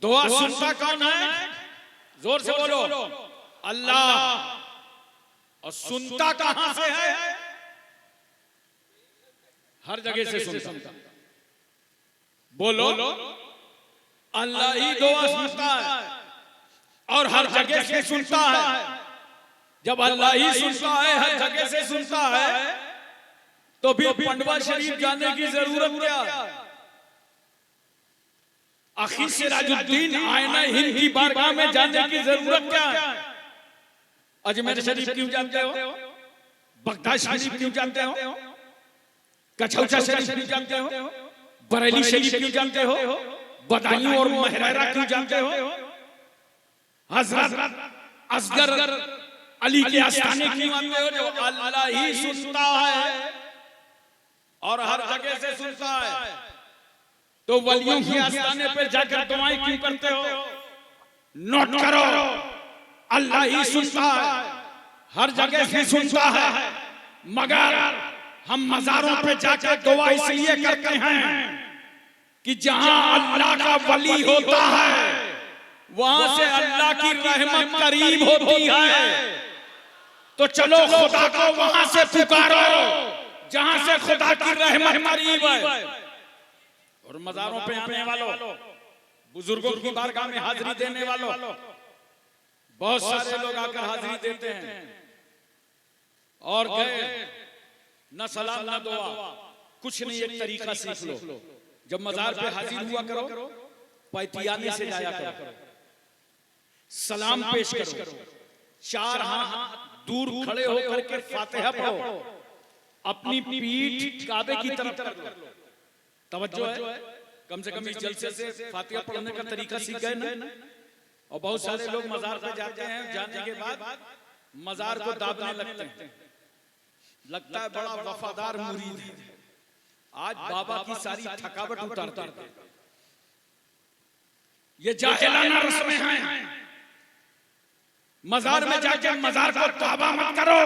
दुआ सुनता कौन है? जोर से बोलो, अल्लाह। और सुनता कहां से है? हर जगह से सुनता। बोलो, अल्लाह ही दुआ सुनता है और हर जगह से सुनता है। जब अल्लाह ही सुनता है, हर जगह से सुनता है, तो फिर पंडवा शरीफ जाने की जरूरत क्या? आखिर सिराजुद्दीन आईना हिंद की बारगाह में जाने की जरूरत क्या है? अजमेर शरीफ क्यों जानते हो? बगदाद शरीफ क्यों जानते हो? कछौचा शरीफ क्यों जानते हो? बरेली शरीफ क्यों जानते हो? बदायूं और महरारा क्यों जानते हो? हजरत असगर अली के आस्थाने क्यों आते हो? जो अल्लाह ही सुनता है और हर जगह से सुनता है, तो वलियों के आस्थाने पर जाकर दुआएं क्यों करते हो? नोट करो, अल्लाह ही सुनता है, हर जगह से सुनता है, मगर हम मजारों पे जाकर दुआ इसलिए करते हैं कि जहां अल्लाह का वली होता है वहां से अल्लाह की रहमत करीब होती है। तो चलो खुदा को वहां से पुकारो जहां से खुदा की रहमत करीब है। और मजारों पे आने वालों, बुजुर्गों की बारगाह में हाजिरी देने वालों, बहुत सारे लोग आकर हाजिरी देते हैं और गए, न सलाम न दुआ, कुछ नहीं, एक तरीका सीख लो। जब मजार पे हाजिर हुआ करो, पैतियाने से जाया करो, सलाम पेश करो, चार हाथ दूर खड़े होकर के फातिहा पढ़ो, अपनी पीठ काबे की तरफ कर लो। तवज्जो है, कम से कम इस जलसे से फातिहा पढ़ने का तरीका सीख गए ना। और बहुत सारे लोग मजार पे जाते हैं, जाने के बाद मजार को दाबने लगते हैं, लगता है बड़ा वफादार मुरीद है, आज बाबा की सारी थकावट उतारते हैं। ये जाहिलाना रस्में हैं। मजार में जाके मजार को दाबा मत करो।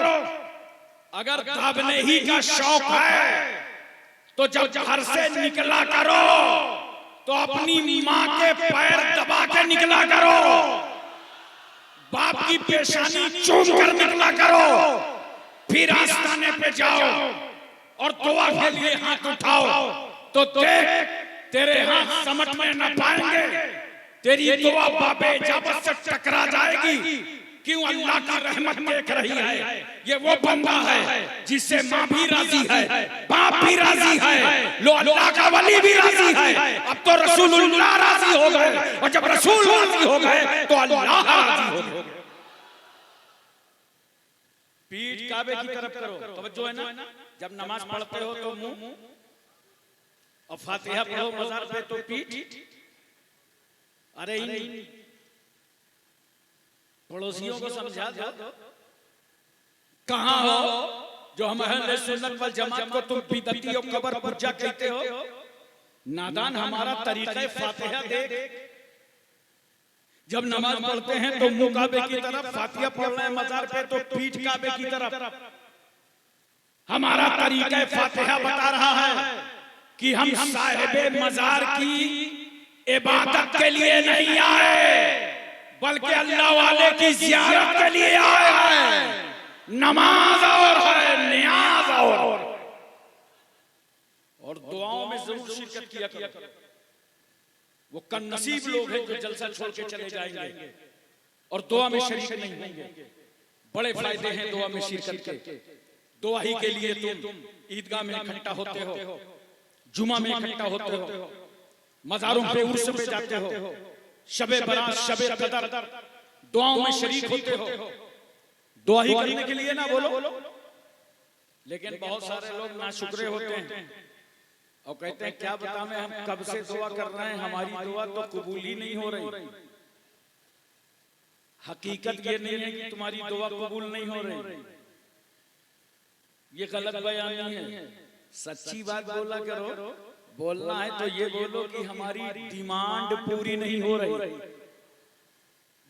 अगर दाबने ही का शौक है तो जब घर से निकला करो तो अपनी माँ के पैर दबा के निकला करो, बाप की पेशानी चूम कर निकला करो, फिर आस्थाने पे जाओ और दुआ के लिए हाथ उठाओ, तो देख तेरे हाथ समझ में न पाएंगे, तेरी दुआ बाबे इजाबत से टकरा जाएगी। क्यों? अल्लाह की रहमत देख रही है। ये वो बंदा है जिससे माँ भी राजी है, बाप भी राजी है, लो अल्लाह का वली भी राजी है। अब तो रसूलुल्लाह राजी हो गए, और जब रसूल राजी हो गए तो अल्लाह राजी हो गए। पीठ काबे की तरफ करो, तवज्जो है ना। जब नमाज पढ़ते हो तो मुंह, और फातिहा पढ़ो मजार पे तो पीठ। अरे इन पड़ोसियों को समझा दो, कहां हो जो हम अहले सुन्नत वल जमात को तुम बिदअती और कब्र पुर्जा कहते हो? नादान, हमारा तरीका फातिहा देख। जब नमाज पढ़ते हैं तो मुंह काबे की तरफ, फातिहा पढ़ रहे हैं मजार पे तो पीठ काबे की तरफ। हमारा तरीका फातिहा बता रहा है कि हम साहिबे मजार की इबादत के लिए नहीं आए, बल्कि अल्लाह वाले की ज़ियारत के लिए आए हैं। नमाज और है, नियाज और दुआओं में जरूर शिरकत किया करो। वो कन्नसीब लोग हैं जो जलसा छोड़ के चले जाएंगे और दुआ में शरीक नहीं होंगे। बड़े फायदे हैं दुआ में शिरकत के। दुआ ही के लिए तुम ईदगाह में इकट्ठा होते हो, जुमा में इकट्ठा होते हो, मजारों पे उर्स पे जाते हो, शबे बरात, शबे कदर, दुआओं में शरीक होते हो। दुआ ही करने के लिए ना बोलो। लेकिन बहुत सारे लोग नाशुक्रे होते हैं और कहते हैं क्या बताएं, हम कब से दुआ कर रहे हैं, हमारी दुआ तो कबूल ही नहीं हो रही। हकीकत ये नहीं है कि तुम्हारी दुआ कबूल नहीं हो रही, ये गलत बयानी है। सच्ची बात बोला करो। बोलना है तो ये बोलो कि हमारी डिमांड पूरी नहीं हो रही।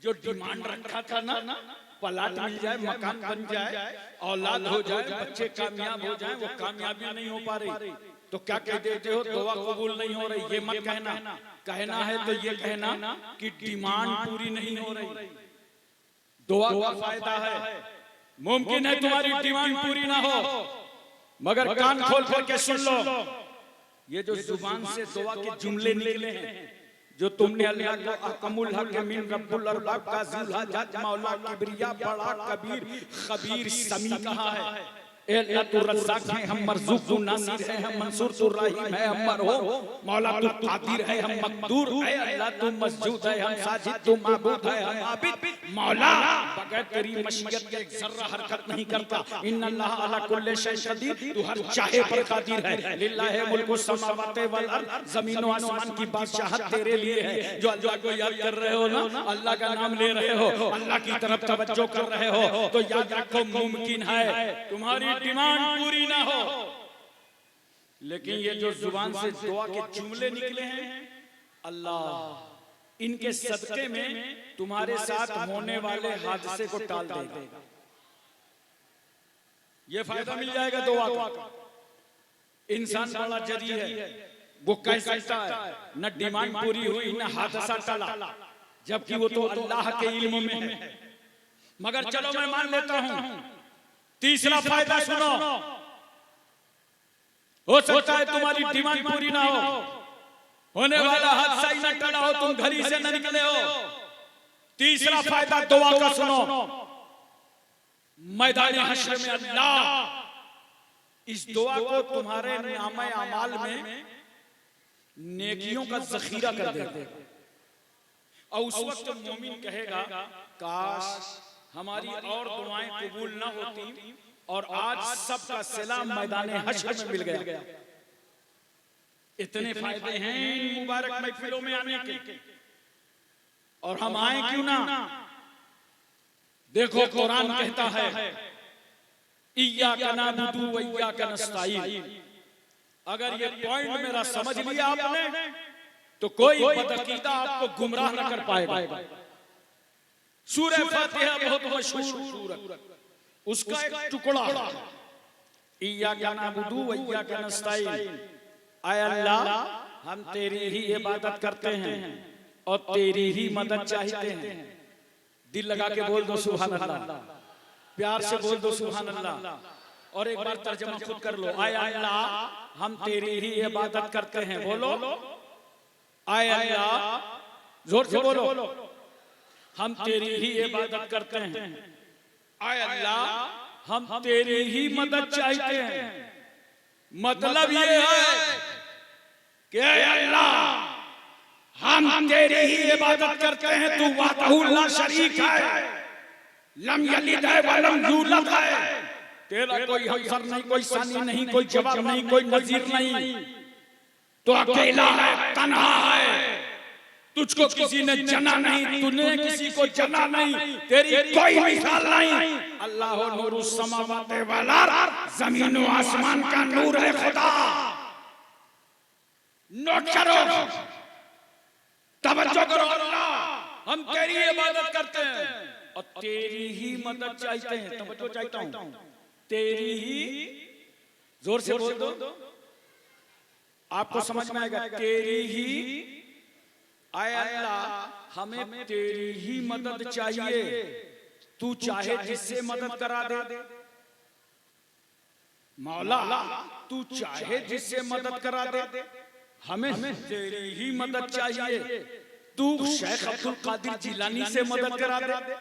जो डिमांड रखा था ना, प्लाट मिल जाए, मकान बन जाए, औलाद हो जाए, बच्चे कामयाब हो जाए, वो कामयाबी नहीं हो पा रही, तो क्या कह देते हो दुआ कबूल नहीं हो रही। ये मत कहना। कहना है तो ये कहना कि डिमांड पूरी नहीं हो रही। दुआ का फायदा है, मुमकिन है तुम्हारी डिमांड पूरी ना हो, मगर कान खोल करके सुन लो, ये जो जुबान से दुआ के जुमले निकले हैं, जो तुमने अल्लाह को अकमुल हकीमीन रब्बुल अरबाब का ज़ुल हज्ज मौला किबरिया बड़ा कबीर खबीर समी कहा है। ए अल्लाह तू रज़्ज़ाक़ है, हम मरज़ूक़, तू नासिर है, हम मंसूर, तू रहीम है, हम मरहूम, मौला तू कादिर है, हम मक़दूर, ए अल्लाह तू मस्जूद है, हम साजिद, तू माबूद है, हम आबिद। मौला बगैर तेरी मशीयत के एक ज़र्रा हरकत नहीं करता। इन्नल्लाह अला कुल्लि शैइन क़दीर, तू हर चाहे पर कादिर है। लिल्लाहि मुल्कु समावाति वल अर्ज़, ज़मीन व आसमान की बादशाहत तेरे लिए है। जो अल्लाह को याद कर रहे हो ना, अल्लाह का नाम ले रहे हो, अल्लाह की तरफ तवज्जो कर रहे हो, तो याद रखो मुमकिन है तुम्हारी डिमांड पूरी ना हो, लेकिन ये जो जुबान से दुआ के जुमले निकले हैं, अल्लाह इनके सदके में तुम्हारे साथ होने वाले हादसे को टाल देगा। ये फायदा मिल जाएगा दुआ का। इंसान बड़ा जदी है, वो कह सकता है न डिमांड पूरी हुई न हादसा टला, जबकि वो तो अल्लाह के इल्म में है। मगर चलो मैं मान लेता हूं, तीसरा फायदा सुनो, हो सकता है तुम्हारी डिमांड पूरी ना हो, होने वाला हादसा ही न टला हो, तुम घर से न निकले हो। तीसरा फायदा दुआ का सुनो, मैदान हश्र में अल्लाह इस दुआ को तुम्हारे नामे अमाल में नेकियों का ज़ख़ीरा कर देगा। और उस वक्त मोमिन कहेगा काश हमारी और दुआएं कबूल ना होती और आज सबका सलाम मैदान हश्र में मिल गया। इतने फायदे हैं इन मुबारक महफिलों में आने के, और हम आए क्यों ना। देखो कुरान कहता है इय्याका नअबुदु व इय्याका नस्तईन। अगर ये पॉइंट मेरा समझ लिया आपने तो कोई बदअकीदा आपको गुमराह न कर पाएगा। सूरह फातिहा बहुत मशहूर सूरत, उसका एक टुकड़ा इय्याका नअबुदु व इय्याका नस्तईन। आय अल्लाह हम तेरी ही इबादत करते हैं और तेरी ही मदद चाहते हैं। दिल लगा के बोल दो सुभान अल्लाह, प्यार से बोल दो सुभान अल्लाह। और एक बार तर्जुमा खुद कर लो, आय अल्लाह हम तेरी ही इबादत करते हैं। बोलो आय अल्लाह, जोर से बोलो, हम तेरी ही इबादत करते हैं। आय अल्लाह हम तेरी ही मदद चाहते हैं। मतलब ये है कि अल्लाह हम तेरी ही इबादत करते हैं, तू वहदहू ला शरीक है, लम यलिद व लम यूलद है, तेरा कोई हमसर नहीं, कोई सानी नहीं, कोई जवाब नहीं, कोई नजीर नहीं, तो अकेला है, तन्हा है, तुझको किसी ने जना नहीं, तूने किसी को जना नहीं, तेरी कोई मिसाल नहीं। अल्लाह नूरुस समावाति वल अर्ज़, जमीन व आसमान का नूर है खुदा। नोट करो, तवज्जो करो, अल्लाह हम तेरी इबादत करते हैं और तेरी ही मदद चाहते हैं। तवज्जो चाहता हूं, तेरी ही, जोर से बोल दो, आपको समझ में आएगा। तेरी ही, आय अल्लाह हमें तेरी ही मदद चाहिए, तू चाहे जिससे मदद करा दे। मौला तू चाहे जिससे मदद करा दे, हमें तेरी ही मदद चाहिए। तू शेख अब्दुल कादिर जिलानी से मदद करा दे,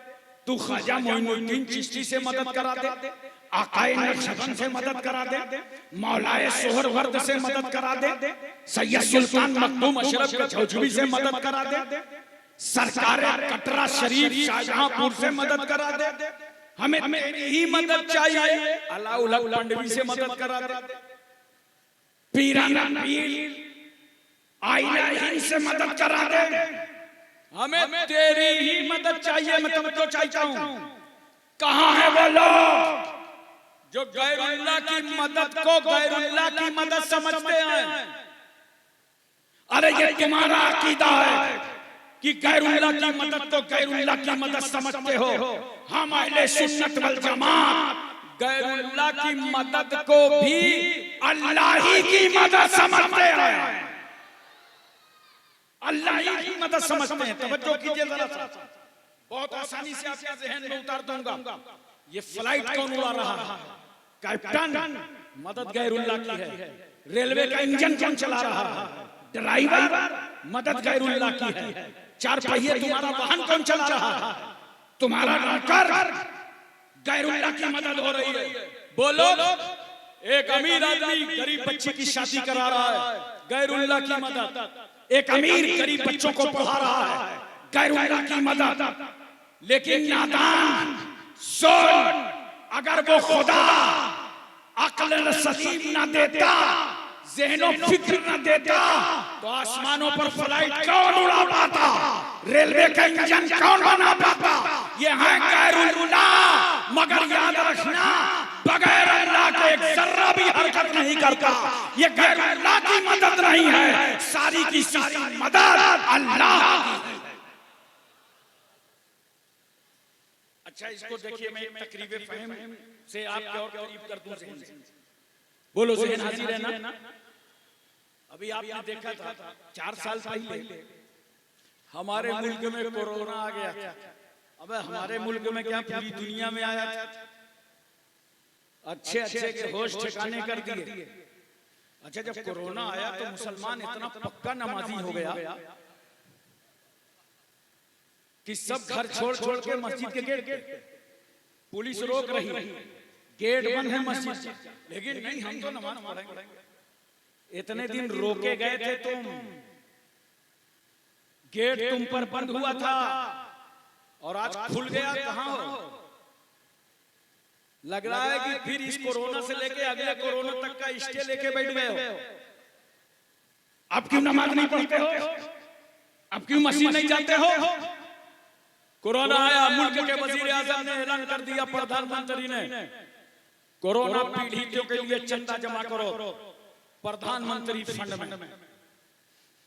तू ख्वाजा मोइनुद्दीन चिश्ती से मदद करा दे, आकाए नक्शबंद से मदद करा दे, मौलाए सोहरवर्द से मदद करा दे, सैयद सुल्तान मखदूम अशरफ कचौजवी से मदद करा दे, सरकार कटरा शरीफ शाहजहांपुर से मदद करा दे। हमें तेरी ही मदद चाहिए। अलाउल हक पंडवी से मदद करा दे, पीराना पीर आइला हिंद से मदद करा दे। हमें तेरी ही मदद चाहिए। मैं तुमको चाहता हूं, कहां है वो लोग जो गैरुल्लाह की मदद को गैरुल्लाह की मदद समझते हैं? अरे ये तुम्हारा अकीदा है कि गैरुल्लाह की मदद को गैरुल्लाह की मदद समझते हो। हम अहले सुन्नत वल जमात गैरुल्लाह की मदद को भी अल्लाह ही की मदद समझते हैं। अल्लाह ही की मदद समझते हैं। तवज्जो कीजिए जरा सा, बहुत आसानी से आपके जहन में उतार दूंगा। ये फ्लाइट कौन उड़ा रहा है? कैप्टन, मदद गैरुल्लाह की है। रेलवे का इंजन कौन चला रहा है? ड्राइवर, मदद गैरुल्लाह की है। चार पहिए तुम्हारा वाहन कौन चला रहा है? तुम्हारा नौकर। गैरुल्लाह की मदद हो रही है। बोलो, एक अमीर आदमी गरीब बच्ची की शादी करा रहा है, गैरुल्लाह की मदद। एक अमीर गरीब बच्चों को पढ़ा रहा है, गैरुल्लाह की मदद। लेकिन नादान सुन, अगर वो खुदा अक्ल सलीम न देता, ज़हनो फिक्र न देता, तो आसमानों पर फ्लाइट कौन उड़ा पाता? रेलवे का इंजन कौन बना पाता? ये है गैरुल्लाह। मगर याद रखना, बगैर अल्लाह के एक जर्रा भी हरकत नहीं करता। ये गैरुल्लाह की मदद नहीं है, सारी की सारी मदद अल्लाह की है। अच्छा, इसको देखिए, मैं एक तकरीब फहम से आपके और करीब कर दूं ज़हन से। बोलो ज़हन हाजिर है ना? अभी आपने देखा था 4 साल पहले हमारे मुल्क में कोरोना आ गया था। अबे हमारे मुल्क में क्या, पूरी दुनिया में आया था। अच्छे अच्छे के होश ठिकाने कर दिए। अच्छा, जब कोरोना आया तो मुसलमान इतना पक्का नमाजी हो गया कि सब घर छोड़ छोड़ के मस्जिद के गेट पे, पुलिस रोक रही, गेट बंद है मस्जिद, लेकिन नहीं, हम तो नमाज पढ़ेंगे। इतने दिन रोके गए थे तुम, गेट तुम पर बंद हुआ था और आज खुल गया। कहां हो? लग रहा है कि फिर इस कोरोना से लेके अगले कोरोना तक का स्टे लेके बैठ गए हो। अब क्यों नमाज नहीं पढ़ते हो? अब क्यों मस्जिद नहीं जाते हो? कोरोना आया, मुल्क के वजीर आजम ने ऐलान कर दिया, प्रधानमंत्री ने, कोरोना पीड़ितों के लिए चंदा जमा करो प्रधानमंत्री फंड में।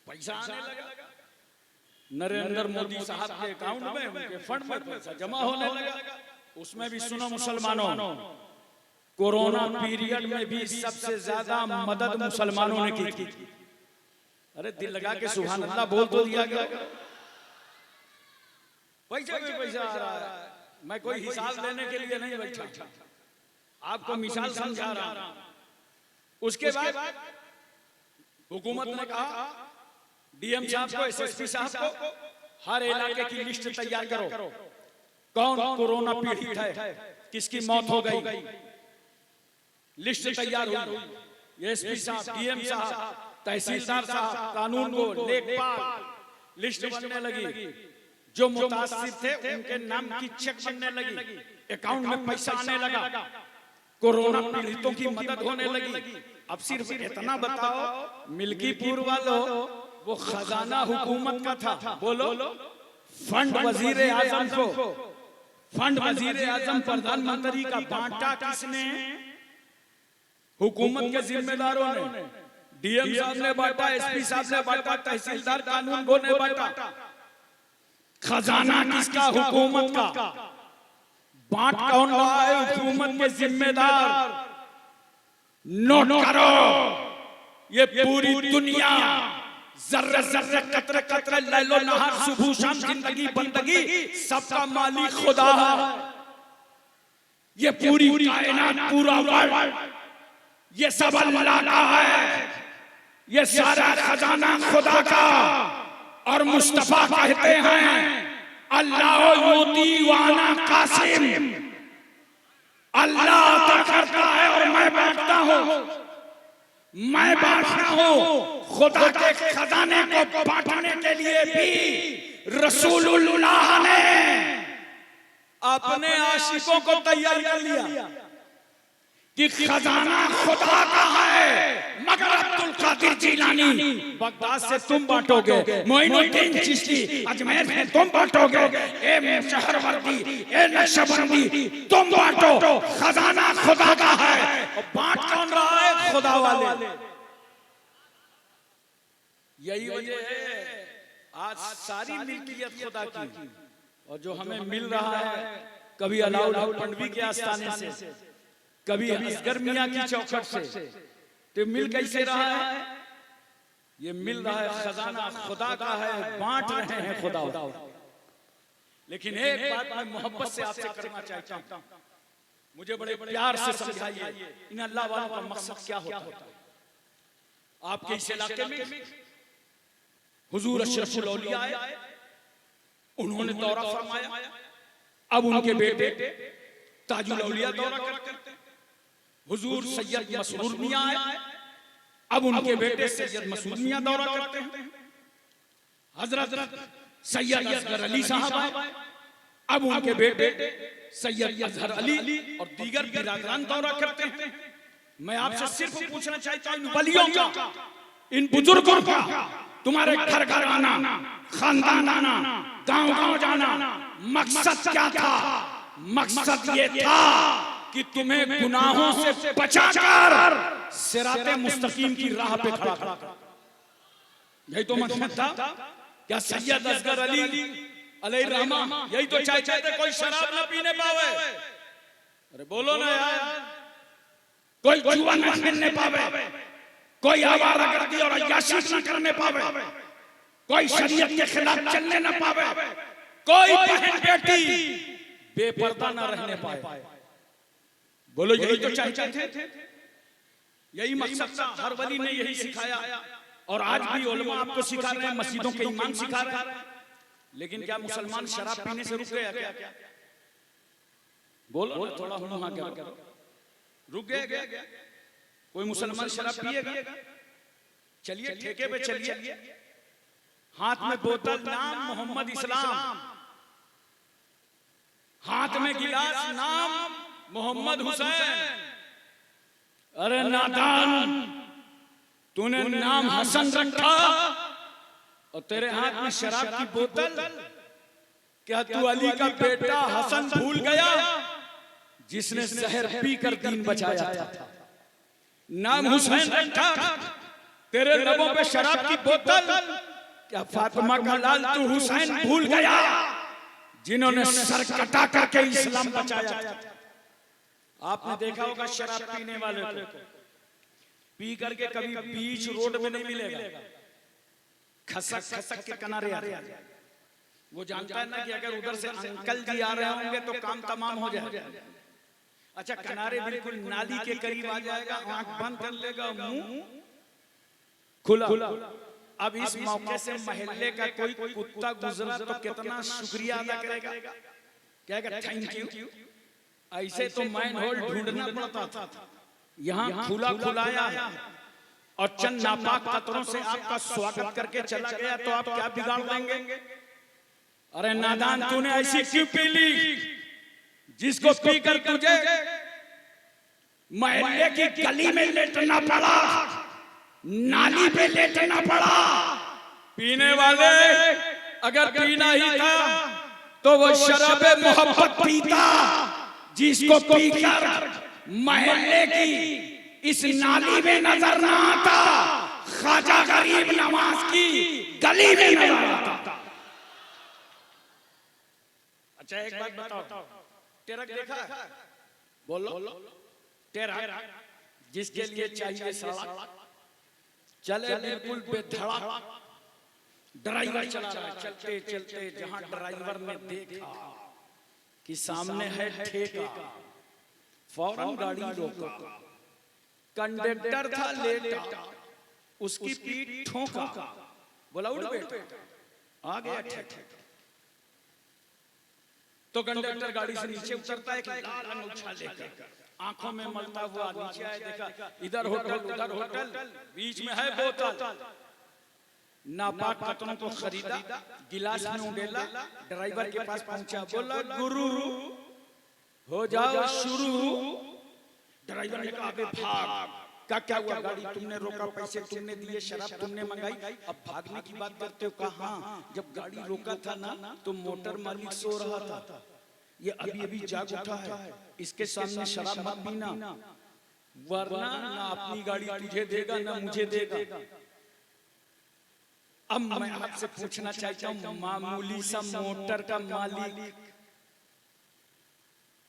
पैसा आने लगा नरेंद्र मोदी साहब के अकाउंट में, उनके फंड में पैसा जमा होने लगा। उसमें भी सुनो मुसलमानों, कोरोना पीरियड में भी सबसे ज्यादा मदद मुसलमानों ने की थी। अरे दिल लगा के सुभान अल्लाह बोल तो दिया गया। पैसा भी पैसा आ रहा है। मैं कोई हिसाब लेने के लिए नहीं बैठा, आपको मिसाल समझा रहा हूं। उसके बाद हुकूमत ने कहा, डीएम साहब को, एसएसपी साहब को, हर इलाके की लिस्ट तैयार करो, कौन कोरोना पीड़ित है, किसकी मौत हो गई। लिस्ट तैयार हुई। एसपी साहब, डीएम साहब, तहसीलदार साहब, कानून को लेखपाल, लिस्ट बनने लगी। जो मुतासिर थे उनके नाम की चेक बनने लगी, अकाउंट में पैसा आने लगा, कोरोना पीड़ितों की मदद होने लगी। अब सिर्फ इतना बताओ, मिल्कीपुर वालों, वो खजाना हुकूमत का था। बोलो, फंड वजीर आजम को, फंड वजीर आजम प्रधानमंत्री का बांटा किसने? हुकूमत के जिम्मेदारों ने। डीएम साहब ने बांटा, एसपी साहब ने बांटा, तहसीलदार कानून को ने बांटा। खजाना किसका? हुकूमत का। बांट कौन रहा है? हुकूमत के जिम्मेदार। नोट करो, ये पूरी दुनिया, जर्रे जर्रे कतरे कतरे, लैलो नहार, सुबह शाम, जिंदगी बंदगी, सबका मालिक खुदा है। ये पूरी कायनात, पूरा वर्ल्ड, ये सब अल्लाह का है। ये सारा खजाना खुदा का। और मुस्तफा कहते हैं, अल्लाह यूती वाना कासिम, अल्लाह अता करता है और मैं बांटता हूं। मैं बांटता हूं। खुदा के खजाने को बांटने के लिए भी रसूलुल्लाह ने अपने आशिकों को तैयार कर लिया कि खजाना खुदा का है, मगर अब्दुल कादिर जिलानी बगदाद से तुम बांटोगे, मोइनुद्दीन चिश्ती अजमेर से तुम बांटोगे, ए शहरवर्दी, ए नक्शबंदी तुम बांटो। खजाना खुदा का है। और बांट कौन रहा है? खुदा वाले। यही वजह है आज सारी मिल्कियत खुदा की। और जो हमें मिल रहा है, कभी अलाउद्दीन पंडवी के आस्थाने से, कभी असगर मियां की चौखट से, तो मिल कैसे रहा है? ये मिल रहा है खजाना खुदा का है, बांट रहे हैं खुदा। लेकिन एक बात मैं मोहब्बत से आपसे करना चाहता हूं, मुझे बड़े प्यार से समझाइए इन अल्लाह वालों का मकसद क्या होता है। आपके इस इलाके में हुजूर अशरफुल औलिया आए, उन्होंने दौरा फरमाया, अब उनके बेटे ताजुल औलिया दौरा करते हैं। हुजूर सैयद मसरूर मियां आए, अब उनके बेटे सैयद मसूद मियां दौरा करते हैं। हजरत सैयद असगर अली साहब आए, अब उनके बेटे सैयद अजहर अली और दीगर बिरादरान दौरा करते हैं। मैं आपसे सिर्फ पूछना चाहता हूं, इन वलियों का, इन बुजुर्गों का, तुम्हारे घर घर आना, खानदान आना, गांव गांव जाना, मकसद क्या था? मकसद ये था कि तुम्हें गुनाहों से बचाकर सिराते मुस्तकीम की राह पे खड़ा कर। यही तो मकसद था। क्या सैयद असगर अली अलैहिर्रहमा यही तो चाहते थे कोई शराब ना पीने पावे? अरे बोलो ना यार, कोई जुआ ना खेलने पावे, कोई आवारागर्दी और अय्याशी ना करने पावे, कोई शरीयत के खिलाफ चलने ना पावे, कोई बहन बेटी बेपर्दा ना रहने पाए। बोलो यही तो चाहते थे, यही मकसद था। हर वली ने यही सिखाया और आज भी उलमा आपको सिखा रहे हैं, मस्जिदों के इमाम सिखा रहे हैं। लेकिन क्या मुसलमान शराब पीने से रुक गया क्या? बोलो ना, थोड़ा हुआ करो, रुक गया? कोई मुसलमान शराब पिएगा? चलिए ठेके पे चलिए, हाथ में बोतल, नाम मोहम्मद इस्लाम, हाथ में गिलास, नाम मोहम्मद हुसैन। अरे नादान, तूने नाम हसन रखा और तेरे हाथ में शराब की बोतल। क्या तू अली का बेटा हसन भूल गया जिसने जहर पीकर दीन बचाया था? नाम हुसैन रखा, तेरे लबों पे शराब की बोतल। क्या फातिमा का लाल तू हुसैन भूल गया जिन्होंने सर कटा करके इस्लाम बचाया था? आपने देखा होगा शराब पीने वाले को पी करके कभी बीच रोड में नहीं मिलेगा, खसक खसक के किनारे आ रहा है। वो जानता है ना कि अगर उधर से अंकल जी आ रहे होंगे तो काम तमाम हो जाएगा। अच्छा, किनारे बिल्कुल नाली के करीब आ जाएगा, आंख बंद कर लेगा, मुंह खुला। अब इस मौके से मोहल्ले का कोई कुत्ता गुजरा तो कितना शुक्रिया अदा करेगा, कहेगा थैंक यू। ऐसे तो मैन होल ढूंढना पड़ता था, यहाँ खुला खुलाया है और चंद नापाक कतरों से आपका स्वागत करके चला गया तो आप क्या बिगाड़ लेंगे? अरे नादान, तूने ऐसी क्यों पी ली जिसको पीकर तुझे मोहल्ले की गली में लेटना पड़ा, नाली पे लेटना पड़ा? पीने वाले अगर पीना ही था तो वो शराबे मोहब्बत पीता जिसको पीकर मोहल्ले की इस नाली में नजर ना आता, ख्वाजा गरीब नवाज की गली में नजर आता। अच्छा एक बात बताओ, ट्रक देखा है? बोलो, ट्रक जिसके लिए चाहिए सड़क, चले बिल्कुल बेधड़क, ड्राइवर चला रहा है, चलते चलते जहां ड्राइवर ने देखा कि सामने है ठेका, फौरन गाड़ी रोका। कंडक्टर था लेटा, उसकी पीठ ठोका, बोला उठ बेटा, आ गया ठेका। तो कंडक्टर गाड़ी से नीचे उतरता है, लाल अंगूठा लेकर आंखों में मलता हुआ नीचे आया, देखा इधर होटल उधर होटल, बीच में है बोतल। नापाक कतरों को खरीदा, गिलास में उड़ेला, ड्राइवर के पास पहुंचा, बोला गुरु हो जाओ शुरू। ड्राइवर ने कहा भाग। क्या हुआ? गाड़ी तुमने रोका, पैसे तुमने दिए, शराब तुमने मंगाई, अब भागने की बात करते हो? कहा हाँ, जब गाड़ी रोका था ना तो मोटर मालिक सो रहा था, ये अभी अभी जाग उठा है, इसके सामने शराब मत पीना वरना ना अपनी गाड़ी तुझे देगा ना मुझे देगा। अब मैं आपसे पूछना चाहता हूँ, मामूली सा मोटर का मालिक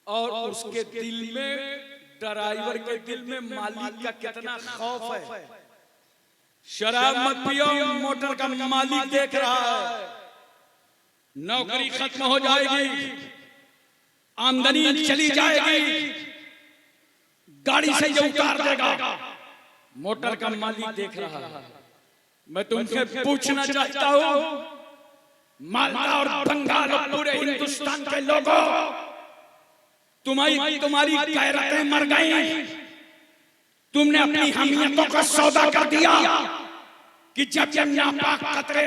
और उसके दिल में, ड्राइवर के दिल में मालिक का कितना खौफ है। शराब मत पियो, मोटर का मालिक देख रहा है, नौकरी खत्म हो जाएगी, आमदनी चली जाएगी, गाड़ी से जो उतार देगा, मोटर का मालिक देख रहा है। मैं तुमसे पूछना चाहता हूं, मालदा और बंगाल और पूरे हिंदुस्तान के लोगों, तुम्हारी गैरतें मर गई। तुमने अपनी हमीयतों का सौदा कर दिया कि जब नापाक कतरे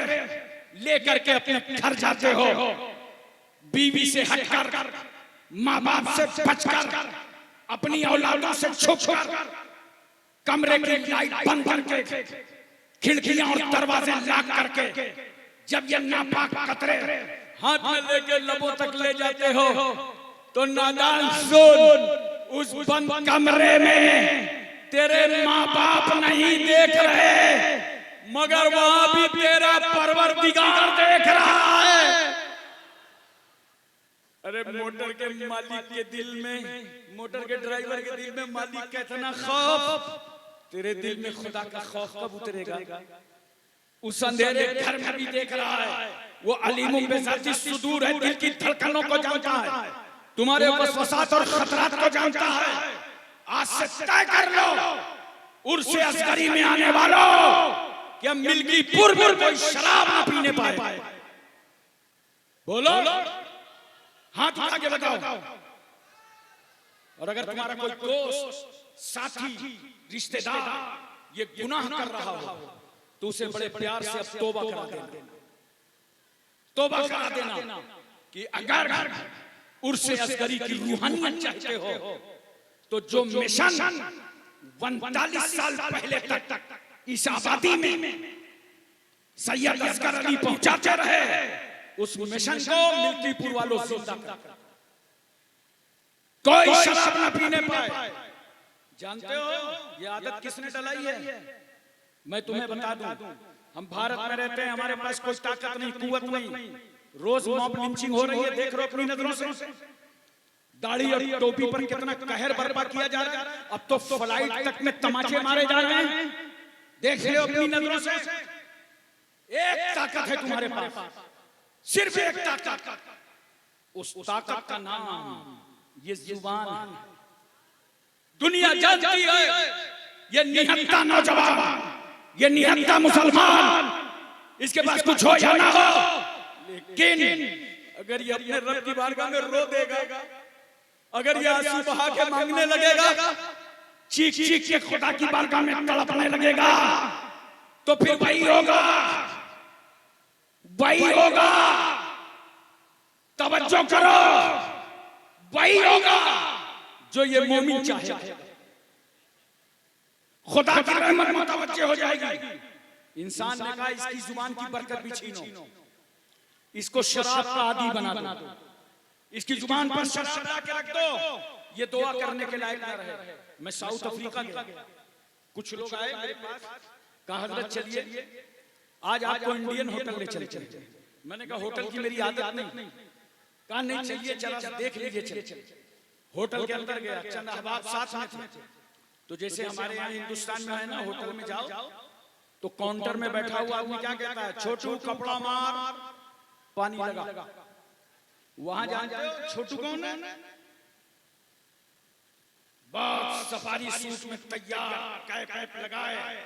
लेकर के अपने घर जाते हो, बीवी से हटकर, माँ बाप से बचकर, अपनी औलादों से छुपकर, कमरे की लाइट बंद करके, खिड़कियां और दरवाजे लॉक करके, जब ये नापाक कतरे हाथ में लेके लबों तक ले जाते हो, तो नादान सुन, उस बंद कमरे में तेरे माँ बाप नहीं देख रहे, मगर वहां भी तेरा परवरदिगार देख रहा है। अरे मोटर के मालिक के दिल में, मोटर के ड्राइवर के दिल में मालिक का इतना खौफ, तेरे दिल में खुदा का खौफ कब उतरेगा? उस अंधेरे घर में भी देख रहा है, वो अलीमुम बिज़ाति सुदूर है, दिल की धड़कनों को जानता है, तुम्हारे वसवसात और खतरात को जानता है। आज से तय कर लो, उर्से असगरी में आने वालों, कि हम मिल्कीपुर में कोई शराब ना पीने पाए। बोलो, हाथ उठा के बताओ। और अगर तुम्हारा कोई दोस्त, साथी, रिश्तेदार ये गुनाह कर रहा हो, तो उसे बड़े प्यार से अब तौबा करा देना, तौबा करा देना कि अगर उर्से असगरी की रूहानियत चाहते हो, तो जो मिशन 45 साल पहले तक इस आबादी में सैयद असगर अली पहुंचाते रहे, उस मिशन को मिल्कीपुर वालों जिंदा कर, कोई शराब न पीने पाए। जानते हो ये आदत किसने डलाई है? मैं तुम्हें बता दूं, हम भारत में रहते हैं, हमारे पास कोई ताकत नहीं, कुव्वत नहीं, रोज मॉब लिंचिंग हो रही है, देख रहे हो अपनी नजरों से। दाढ़ी और टोपी पर कितना कहर बर्पा किया जा रहा है। अब तो फ्लाइट तक में तमाचे मारे जा रहे हैं, देख रहे हो अपनी नजरों से। एक ताकत है तुम्हारे पास, सिर्फ एक ताकत, उस ताकत का नाम ये जुबान है। दुनिया जानती है ये निहत्था नौजवान, ये निहत्था मुसलमान, इसके पास कुछ हो या ना हो, लेकिन अगर ये अपने रब की बारगाह में रो देगा, अगर ये आंसू बहा के मांगने लगेगा, चीख चीख के खुदा की बारगाह में तड़पने लगेगा, तो फिर वही होगा, वही होगा, तवज्जो करो, वही होगा जो ये मोमिन चाहे। खुदा की रहमत मुतवज्जह हो जाएगी। इंसान ने कहा इसकी जुबान की बरकत भी छीनो, इसको शराब का आदी बना दो, इसकी जुबान पर शराब ला के रख दो, ये दुआ करने के लायक ना रहे। मैं साउथ अफ्रीका गया, कुछ लोग आए मेरे पास, कहा हजरत चलिए आज आपको इंडियन होटल ले चले। मैंने कहा होटल की मेरी आदत नहीं। कहा नहीं चलिए जरा देख लीजिए। चले होटल के अंदर गया, चंद अहबाब साथ में थे। तो जैसे हमारे यहाँ हिंदुस्तान में है ना, होटल में जाओ तो काउंटर में बैठा हुआ आदमी क्या कहता है, छोटू कपड़ा मार, पानी लगा। वहां जानते हो छोटू कौन है? बहुत सफारी सूट में तैयार, कैप लगाए,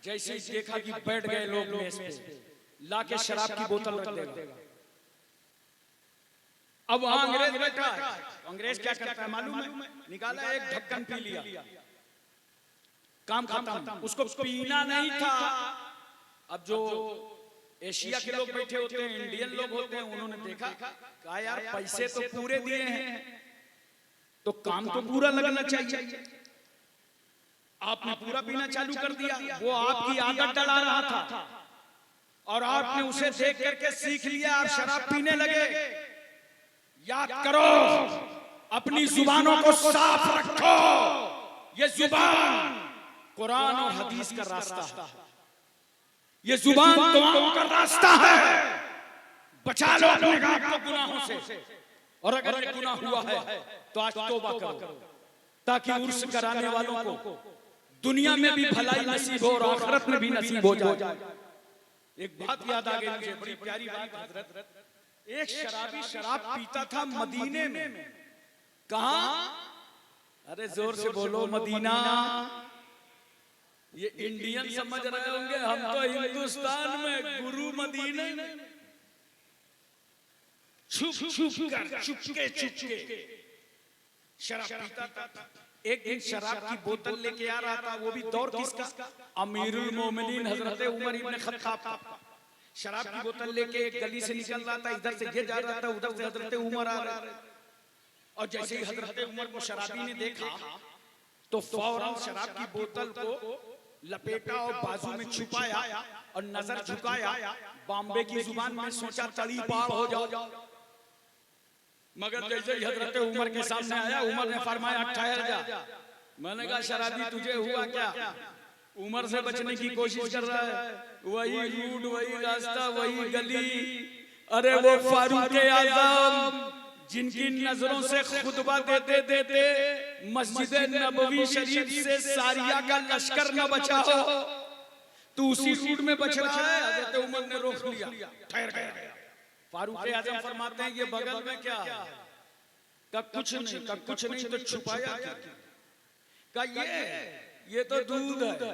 जैसे ही देखा कि बैठ गए लोग मेज पे, लाके शराब की बोतल रख देगा। अब वहां अंग्रेज बैठा है, अंग्रेज क्या करता है मालूम है? निकाला एक ढक्कन पी लिया, काम खत्म। उसको पीना नहीं था। अब जो एशिया के लोग बैठे होते हैं, इंडियन लोग होते हैं, उन्होंने देखा, कहा यार पैसे तो पूरे दिए हैं, तो काम तो पूरा लगना चाहिए। आपने पूरा पीना चालू कर दिया, वो आपकी आदत डला रहा था और आपने उसे देख करके सीख लिया, आप शराब पीने लगे। याद करो, अपनी जुबानों को साफ रखो। ये जुबान कुरान और हदीस का रास्ता है, ये जुबान दुआओं का रास्ता है। बचा लो अपने आप को गुनाहों से, और अगर ये गुनाह हुआ है तो आज तौबा करो, ताकि उर्स कराने वालों को, दुनिया में भी भलाई नसीब हो और आखिरत में भी नसीब हो जाए। एक बात याद आ गई मुझे, बड़ी प्यारी बात हजरत। एक शराबी शराब पीता था मदीने में। कहां? अरे जोर से बोलो, मदीना। ये इंडियन समझ रहे होंगे, हम तो हिंदुस्तान में, गुरु मदीने में। छुप छुप कर, चुपके शराब पीता था। एक दिन शराब की बोतल लेके आ रहा था, वो भी दौर किसका? अमीरुल मोमिनीन हजरत उमर इब्न खत्ताब का। शराब की बोतल लेके एक गली से निकल रहा था, इधर से ये जा रहा था, उधर से हजरत उमर आ रहा था। और जैसे ही हजरत उमर को शराबी ने देखा तो फौरन शराब की बोतल को लपेटा और बाजू में छुपाया और नजर झुकाया। बॉम्बे की जुबान में सोचा तड़ी पार हो जाओ। मगर जैसे ही हजरत उमर के सामने आया, उमर ने फरमाया ठहर जा। मैंने कहा शराबी तुझे हुआ क्या? उमर से बचने की कोशिश कर रहा है। वही रूट, वही रास्ता, वही गली। अरे वो फारूक आजम जिनकी नजरों से खुतबा देते देते मस्जिद नबवी शरीफ से सारिया का लश्कर न बचा हो, तू उसी रूट में बच रहा है। हजरत उमर ने रोक लिया, ठहर गया। फारूक आजम फरमाते हैं ये बगल में क्या है? का कुछ नहीं, का कुछ नहीं, तो छुपाया क्या? का ये तो दूध है।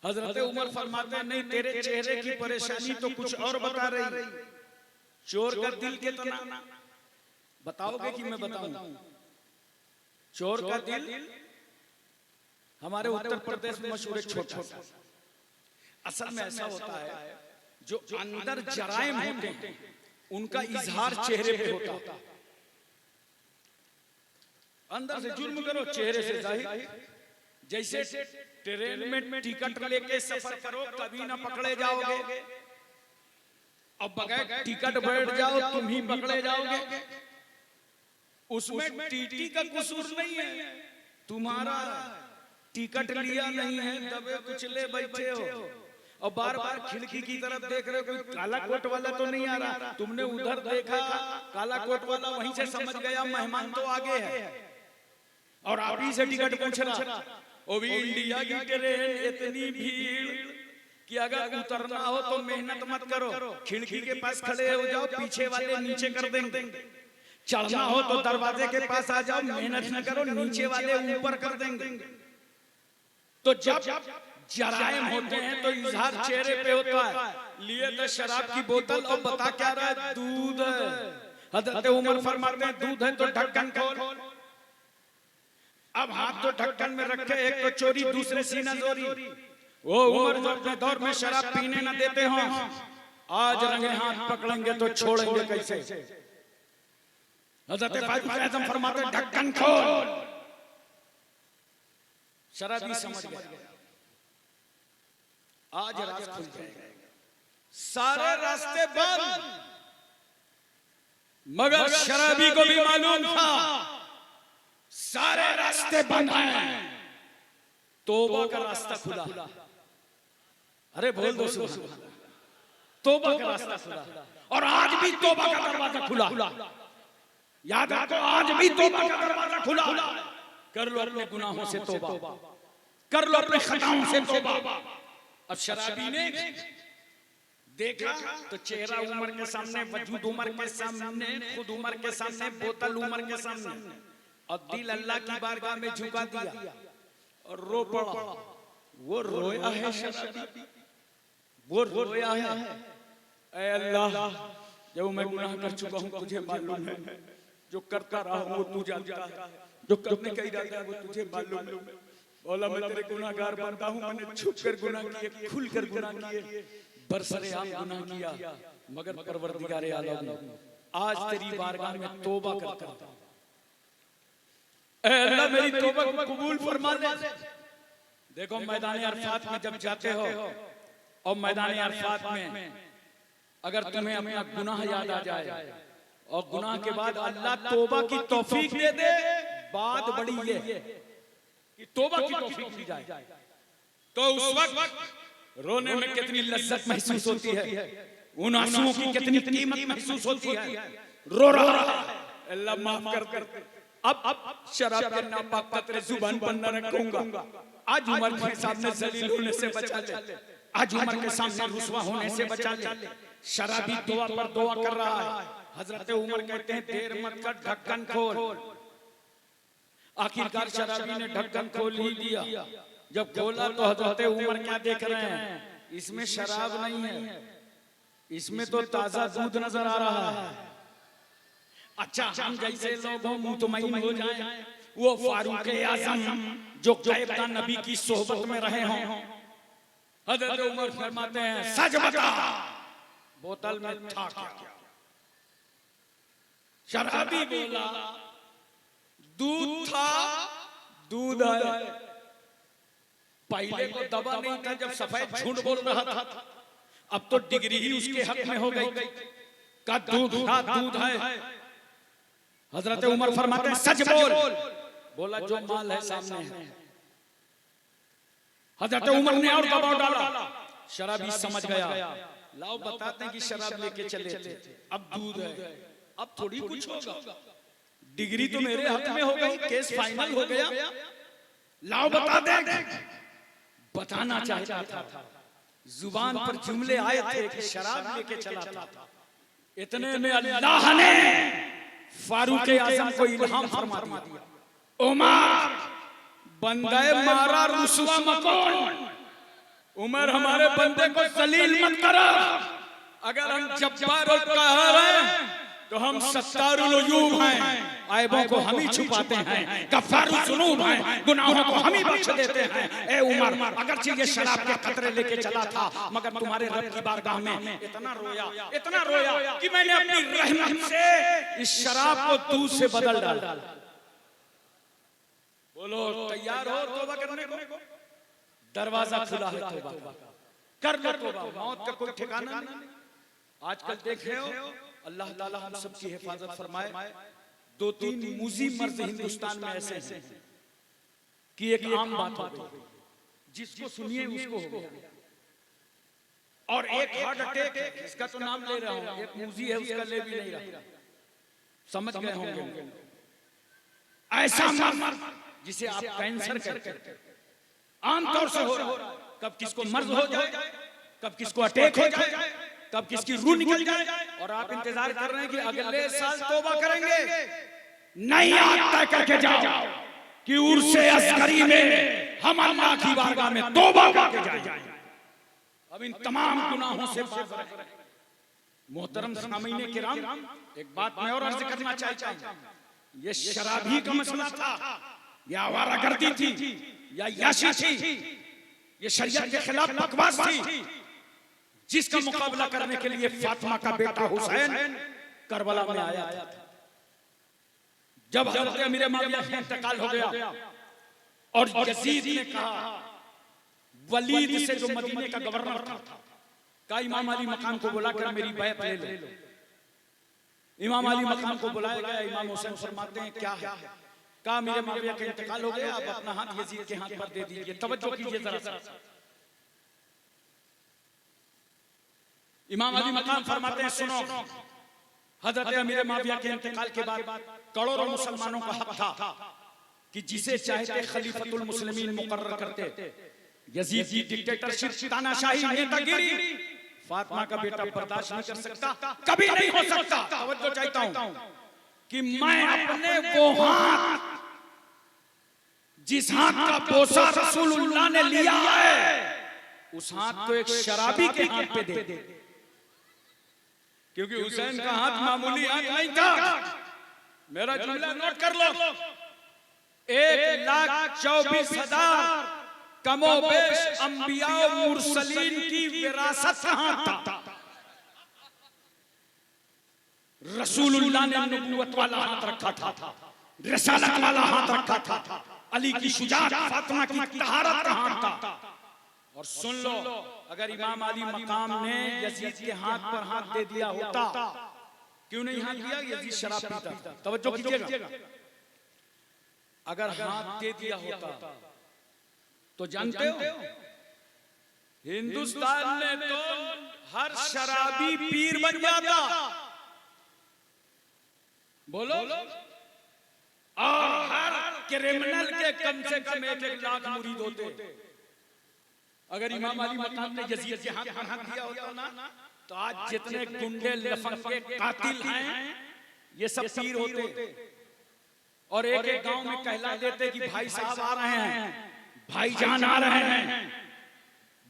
हजरत उमर फरमाते हैं नहीं, तेरे चेहरे की परेशानी तो कुछ और बता रही। चोर का दिल कितना? बताओगे कि मैं बताऊं? चोर का दिल हमारे उत्तर प्रदेश में मशहूर है, छोटा सा। असल में ऐसा होता है, जो अंदर जराइम होते हैं उनका इजहार चेहरे पे होता है। अंदर से जुर्म करो, चेहरे से जाहिर। जैसे ट्रेन में टिकट लेके सफर करो, कभी ना पकड़े जाओगे। अब बगैर टिकट बैठ जाओ, तुम ही पकड़े जाओगे। उसमें टीटी का कसूर नहीं है, तुम्हारा टिकट लिया नहीं है, दबे कुचले बैठे हो और बार बार खिड़की की तरफ देख रहे हो, कोई काला कोट वाला तो नहीं आ रहा। तुमने उधर देखा, काला कोट वाला वहीं से समझ गया मेहमान तो आगे है और आप ही से टिकट पूछ रहा। वो भी इंडिया की ट्रेन, इतनी भीड़ कि अगर उतरना हो तो मेहनत मत करो, खिड़की के पास खड़े हो जाओ, पीछे वाले नीचे कर देंगे। चढ़ना हो तो दरवाजे के पास आ जाओ, मेहनत न करो, नीचे वाले ऊपर कर देंगे। तो जब जराइम होते हैं तो इजहार चेहरे पे होता है। लिए तो शराब की बोतल और बता क्या रहा है? दूध है। हजरत उमर फरमाते हैं दूध है तो ढक्कन खोल। अब हाथ तो ढक्कन में रखे, एक तो चोरी, दूसरे सीना जोरी। वो उमर जो अपने दौर में शराब पीने न देते हो, आज रंगे हाथ पकड़ेंगे तो छोड़ेंगे कैसे? हजरत फारूक आजम फरमाते हैं ढक्कन खोल। शराबी समझ गया, आज रास्ता खुल जाएगा। सारे रास्ते बंद, मगर शराबी को भी मालूम था सारे रास्ते बंद हैं, तौबा का रास्ता खुला। अरे बोल दो सुभान अल्लाह। तौबा का रास्ता खुला और आज भी तौबा का दरवाजा खुला। याद रखो, आज भी तौबा का दरवाजा खुला। कर लो अपने गुनाहों से तौबा, कर लो अपने खताओं से तौबा। अब शराबी ने देखा तो चेहरा उमर के सामने, वजूद उमर के सामने, खुद उमर के सामने, बोतल उमर के सामने, और दिल अल्लाह की बारगाह में झुका दिया और रो पड़ा। वो रोया है शराबी, वो रोया है, ऐ अल्लाह जो मैं गुनाह कर चुका हूँ तुझे मालूम है, जो करता रहा वो तू जानता है, जो करने का इरादा है वो तुझे मालूम है। बोला मैं तेरे गुनाहगार बनता हूँ, मैंने छुप कर गुनाह किए, खुल कर गुनाह किए, बरसरे-आम गुनाह किया, मगर परवरदिगारे आलम आज तेरी बारगाह में तौबा करता हूँ। ऐ अल्लाह मेरी तौबा को कबूल फरमा दे। देखो मैदान अरफात में जब जाते हो और मैदान अरफात में अगर तुम्हें अपना गुनाह याद आ जाए और गुनाह के बाद अल्लाह तौबा की तौफीक दे दे, बात बड़ी ये कि तौबा की तौफीक दी जाए, तो उस वक्त रोने में कितनी लज्जत महसूस होती है, उन आंसुओं की कितनी कीमत महसूस होती है। रो रहा है, अल्लाह माफ कर दे, अब शराब के नापाक कतरे जुबान पर न रखूंगा। आज उमर के सामने जलील होने से बचा ले, आज उमर के सामने रुसवा होने से बचा ले। शराबी दुआ पर दुआ कर रहा है। हजरत उमर कहते हैं देर मत कर, ढक्कन खोल। आखिरकार शराबी ने ढक्कन खोल ही दिया। जब खोला तो हजरत उमर क्या देख रहे हैं, इसमें शराब नहीं है, इसमें तो ताजा दूध नजर आ रहा है। अच्छा, हम जैसे लोगों मुतमईन हो जाएं, वो फारूक आजम जो क़यामत नबी की सोहबत में रहे हों, हजरत उमर फरमाते हैं सच बता, बोतल में था क्या? शराबी बोला दूध था, दूध है। पहले को दबा नहीं था जब सफेद झूठ बोल रहा था, अब तो डिग्री ही उसके हक में हो गई का दूध था, दूध है। हजरत उमर फरमाते हैं सच बोल। बोला जो माल है सामने है। हजरत उमर ने और दबाव डाला। शराबी समझ गया, लाओ बताते हैं कि शराब लेके चले थे, अब दूध है, अब थोड़ी कुछ होगा। डिग्री तो मेरे हाथ में हो गई, केस फाइनल हो गया, लाओ बता दे। बताना चाहता था, जुबान पर जुमले आए थे कि शराब लेके चला था। इतने में अल्लाह ने फारूक आजम को इल्हाम फरमा दिया, उमर बंदे मारा रुसवा मकोन, उमर हमारे बंदे को जलील मत करो। अगर हम जब्बार और कहर हैं तो हम सत्तारुल उजूब हैं, ऐबों को हम ही छुपाते हैं, गफ्फारुल ज़ुनूब हैं, गुनाहों को हम ही बख्श देते हैं। ए उमर, अगरचे ये शराब के कतरे लेके चला था, मगर तुम्हारे रब की बारगाह में इतना रोया कि मैंने अपनी रहमत से इस शराब को दूध से बदल डाला। बोलो तैयार हो तौबा करने को? दरवाजा खुला है तौबा का, कर लो तौबा, मौत का कोई ठिकाना नहीं। आजकल देख रहे हो, अल्लाह ताला हम सबकी हिफाजत फरमाए। 2-3 मूजी मर्द हिंदुस्तान में ऐसे हैं कि एक आम बात हो गई, जिसको सुनिए उसको हो गया। और एक हार्ट अटैक है, इसका तो नाम ले रहा हूं, एक मूजी है उसका ले भी नहीं रहा, समझ गए होंगे। ऐसा मर्द जिसे आप कैंसर कहते हैं, आमतौर से हो रहा है, कब किसको मर्ज हो जाए, कब किसको अटैक हो जाए, कब किसकी रूह निकल जाए, और आप इंतजार कर रहे हैं कि अगले साल तौबा करेंगे। नहीं, आज तय करके जाओ कि उर्से अस्करी में हम अल्लाह की बारगाह में तौबा करके जाएं। अब इन तमाम गुनाहों से बाज रहें। मोहतरम सामीने किराम, एक बात मैं और अर्ज करना चाहता हूं, ये शराबी का मसला था या आवारागर्दी थी या याशी थी, ये शरीयत के खिलाफ बकवास थी, जिसका मुकाबला करने के लिए फातिमा का बेटा हुसैन करबला में आया था। जब हजरत अमीर मुआविया का इंतकाल हो गया और यजीद ने कहा, वलीद से जो मदीने का गवर्नर था, का इमाम अली मकाम को बुलाकर मेरी बैत ले लो। इमाम अली मकाम को बुलाया गया। इमाम हुसैन फरमाते हैं क्या है? कहा अमीर मुआविया का इंतकाल हो गया, अब अपना हाथ यजीद के हाथ पर दे दीजिए। तवज्जो कीजिए जरा। इमाम अली मकाम फरमाते हैं सुनो, हजरत अमीर मुआविया के इंतकाल के बाद करोड़ों मुसलमानों का हक था कि जिसे चाहते खलीफतुल मुस्लिमीन मुकर्रर करते। यजीद की डिक्टेटरशिप, तानाशाही, नेतागिरी फातिमा का बेटा बर्दाश्त नहीं कर सकता, कभी नहीं हो सकता। तवज्जो चाहता हूं कि मैं अपने वो हाथ, जिस हाथ का बोसा रसूलुल्लाह ने लिया है, उस हाथ को एक शराबी के हाथ पे दे दे, क्योंकि हुसैन का हाथ मामूली हाथ नहीं था। मेरा जुमला नोट कर लो, 1,24,000 कमोबेश अंबिया मुरसलीन की विरासत का हाथ था। रसूलुल्लाह ने नबूवत वाला हाथ रखा था, रिसालत वाला हाथ रखा था, अली की शुजाअत, फातिमा की तहारत का हाथ था। और सुन लो, अगर इमाम अली मकाम ने यजीद के हाथ पर हाथ दे दिया होता, क्यों नहीं हाथ दिया? यजीद शराब पीता था। तवज्जो कीजिएगा, अगर हाथ दे दिया होता तो जानते हो हिंदुस्तान में तो हर शराबी पीर बन जाता। बोलो, और हर क्रिमिनल के कम से कम 1 लाख मुरीद होते। अगर इमाम अली मकाम ने यजीद के हाथ पर हाथ दिया होता ना, तो आज जितने गुंडे लफंगे कातिल हैं ये सब पीर होते, और एक एक गांव में कहला देते कि भाई साहब आ रहे हैं, भाईजान आ रहे हैं,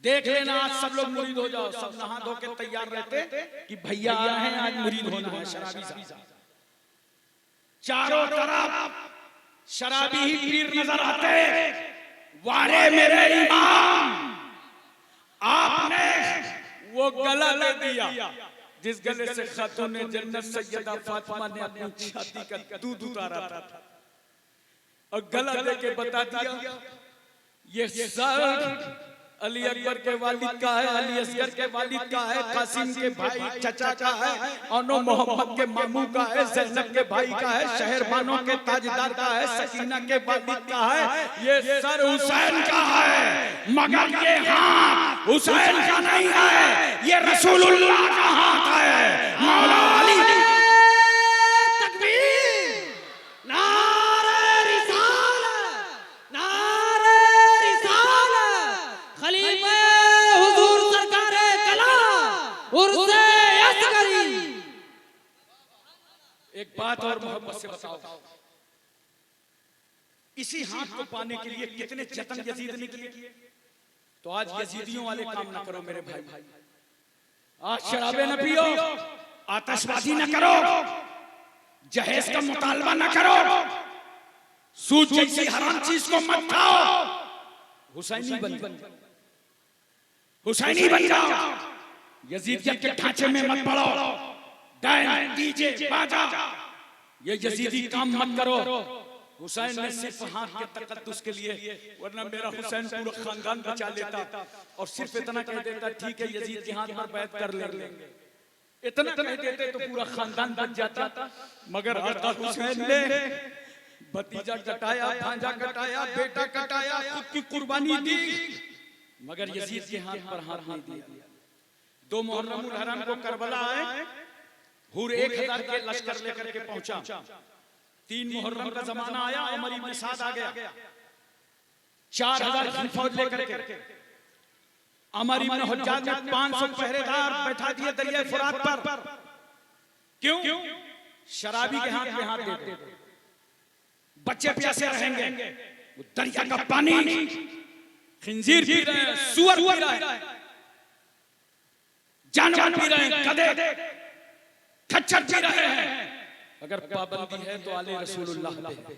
देख लेना आज सब लोग मुरीद हो जाओ। सब नहा धो के तैयार रहते कि भैया आ रहे हैं, आज मुरीद होना है शराबी साहब। चारों तरफ शराबी ही पीर नजर आते। वारे मेरे इमाम, आपने वो गला दे दिया जिस गले से खातून जन्नत सैयदा फातिमा ने अपनी छाती का दूध उतारा था, और गला दे के बता दिया ये सर अली अकबर के वालिद का है, अली असगर के वालिद का है, कासिम के भाई चचा का है, अनो मोहम्मद के मामू का है, ज़ैनब के भाई का है, शहरबानों के ताजदार का है, सकीना के वालिद का है, ये सर हुसैन का है। मगर ये हाथ हुसैन का नहीं है, ये रसूलुल्लाह का हाथ है। मौला अली एक बात और मोहब्बत से बताओ, इसी हाथ को पाने के लिए कितने जतन यजीद ने किए। तो आज यजीदियों वाले काम ना करो मेरे भाई, आज शराबे न पियो, आतिशबाजी न करो, जहेज का मुतालबा न करो, सूद जैसी हराम चीज को मत खाओ, हुसैनी बन जाओ, यजीदियत के ढांचे में मत पड़ो, डायन डीजे बाजा ये यजीदी काम मत करो। हुसैन ने सिर्फ हाथ के तकद्दुस के लिए, वरना मेरा हुसैन पूरा खानदान बचा लेता, और सिर्फ इतना कह देता ठीक है यजीद के हाथ पर बैत कर लेंगे, इतना कह देते तो पूरा खानदान बच जाता। मगर आका हुसैन ने भतीजा कटाया, भांजा कटाया, बेटा कटाया, खुद की कुर्बानी दी, मगर यजीद के हाथ पर हाथ नहीं दिया। 2 मुहर्रम उल हराम को करबला आए, हुर 1000 के लश्कर लेकर के पहुंचा। 3 मुहर्रम का जमाना आया, उमर इब्न साद आ गया 4000 की फौज लेकर के। उमर इब्न हज्जाज ने 500 पहरेदार बैठा दिए दरिया फुरात पर। क्यों? शराबी के हाथ में हाथ दे दो, बच्चे प्यासे रहेंगे, वो दरिया का पानी खिंजीर पी रहे हैं, सुअर पी रहे हैं, जानवर पी रहे हैं, गधे खच्चर पी रहे हैं। अगर पाबंदी है तो आले रसूलुल्लाह पे,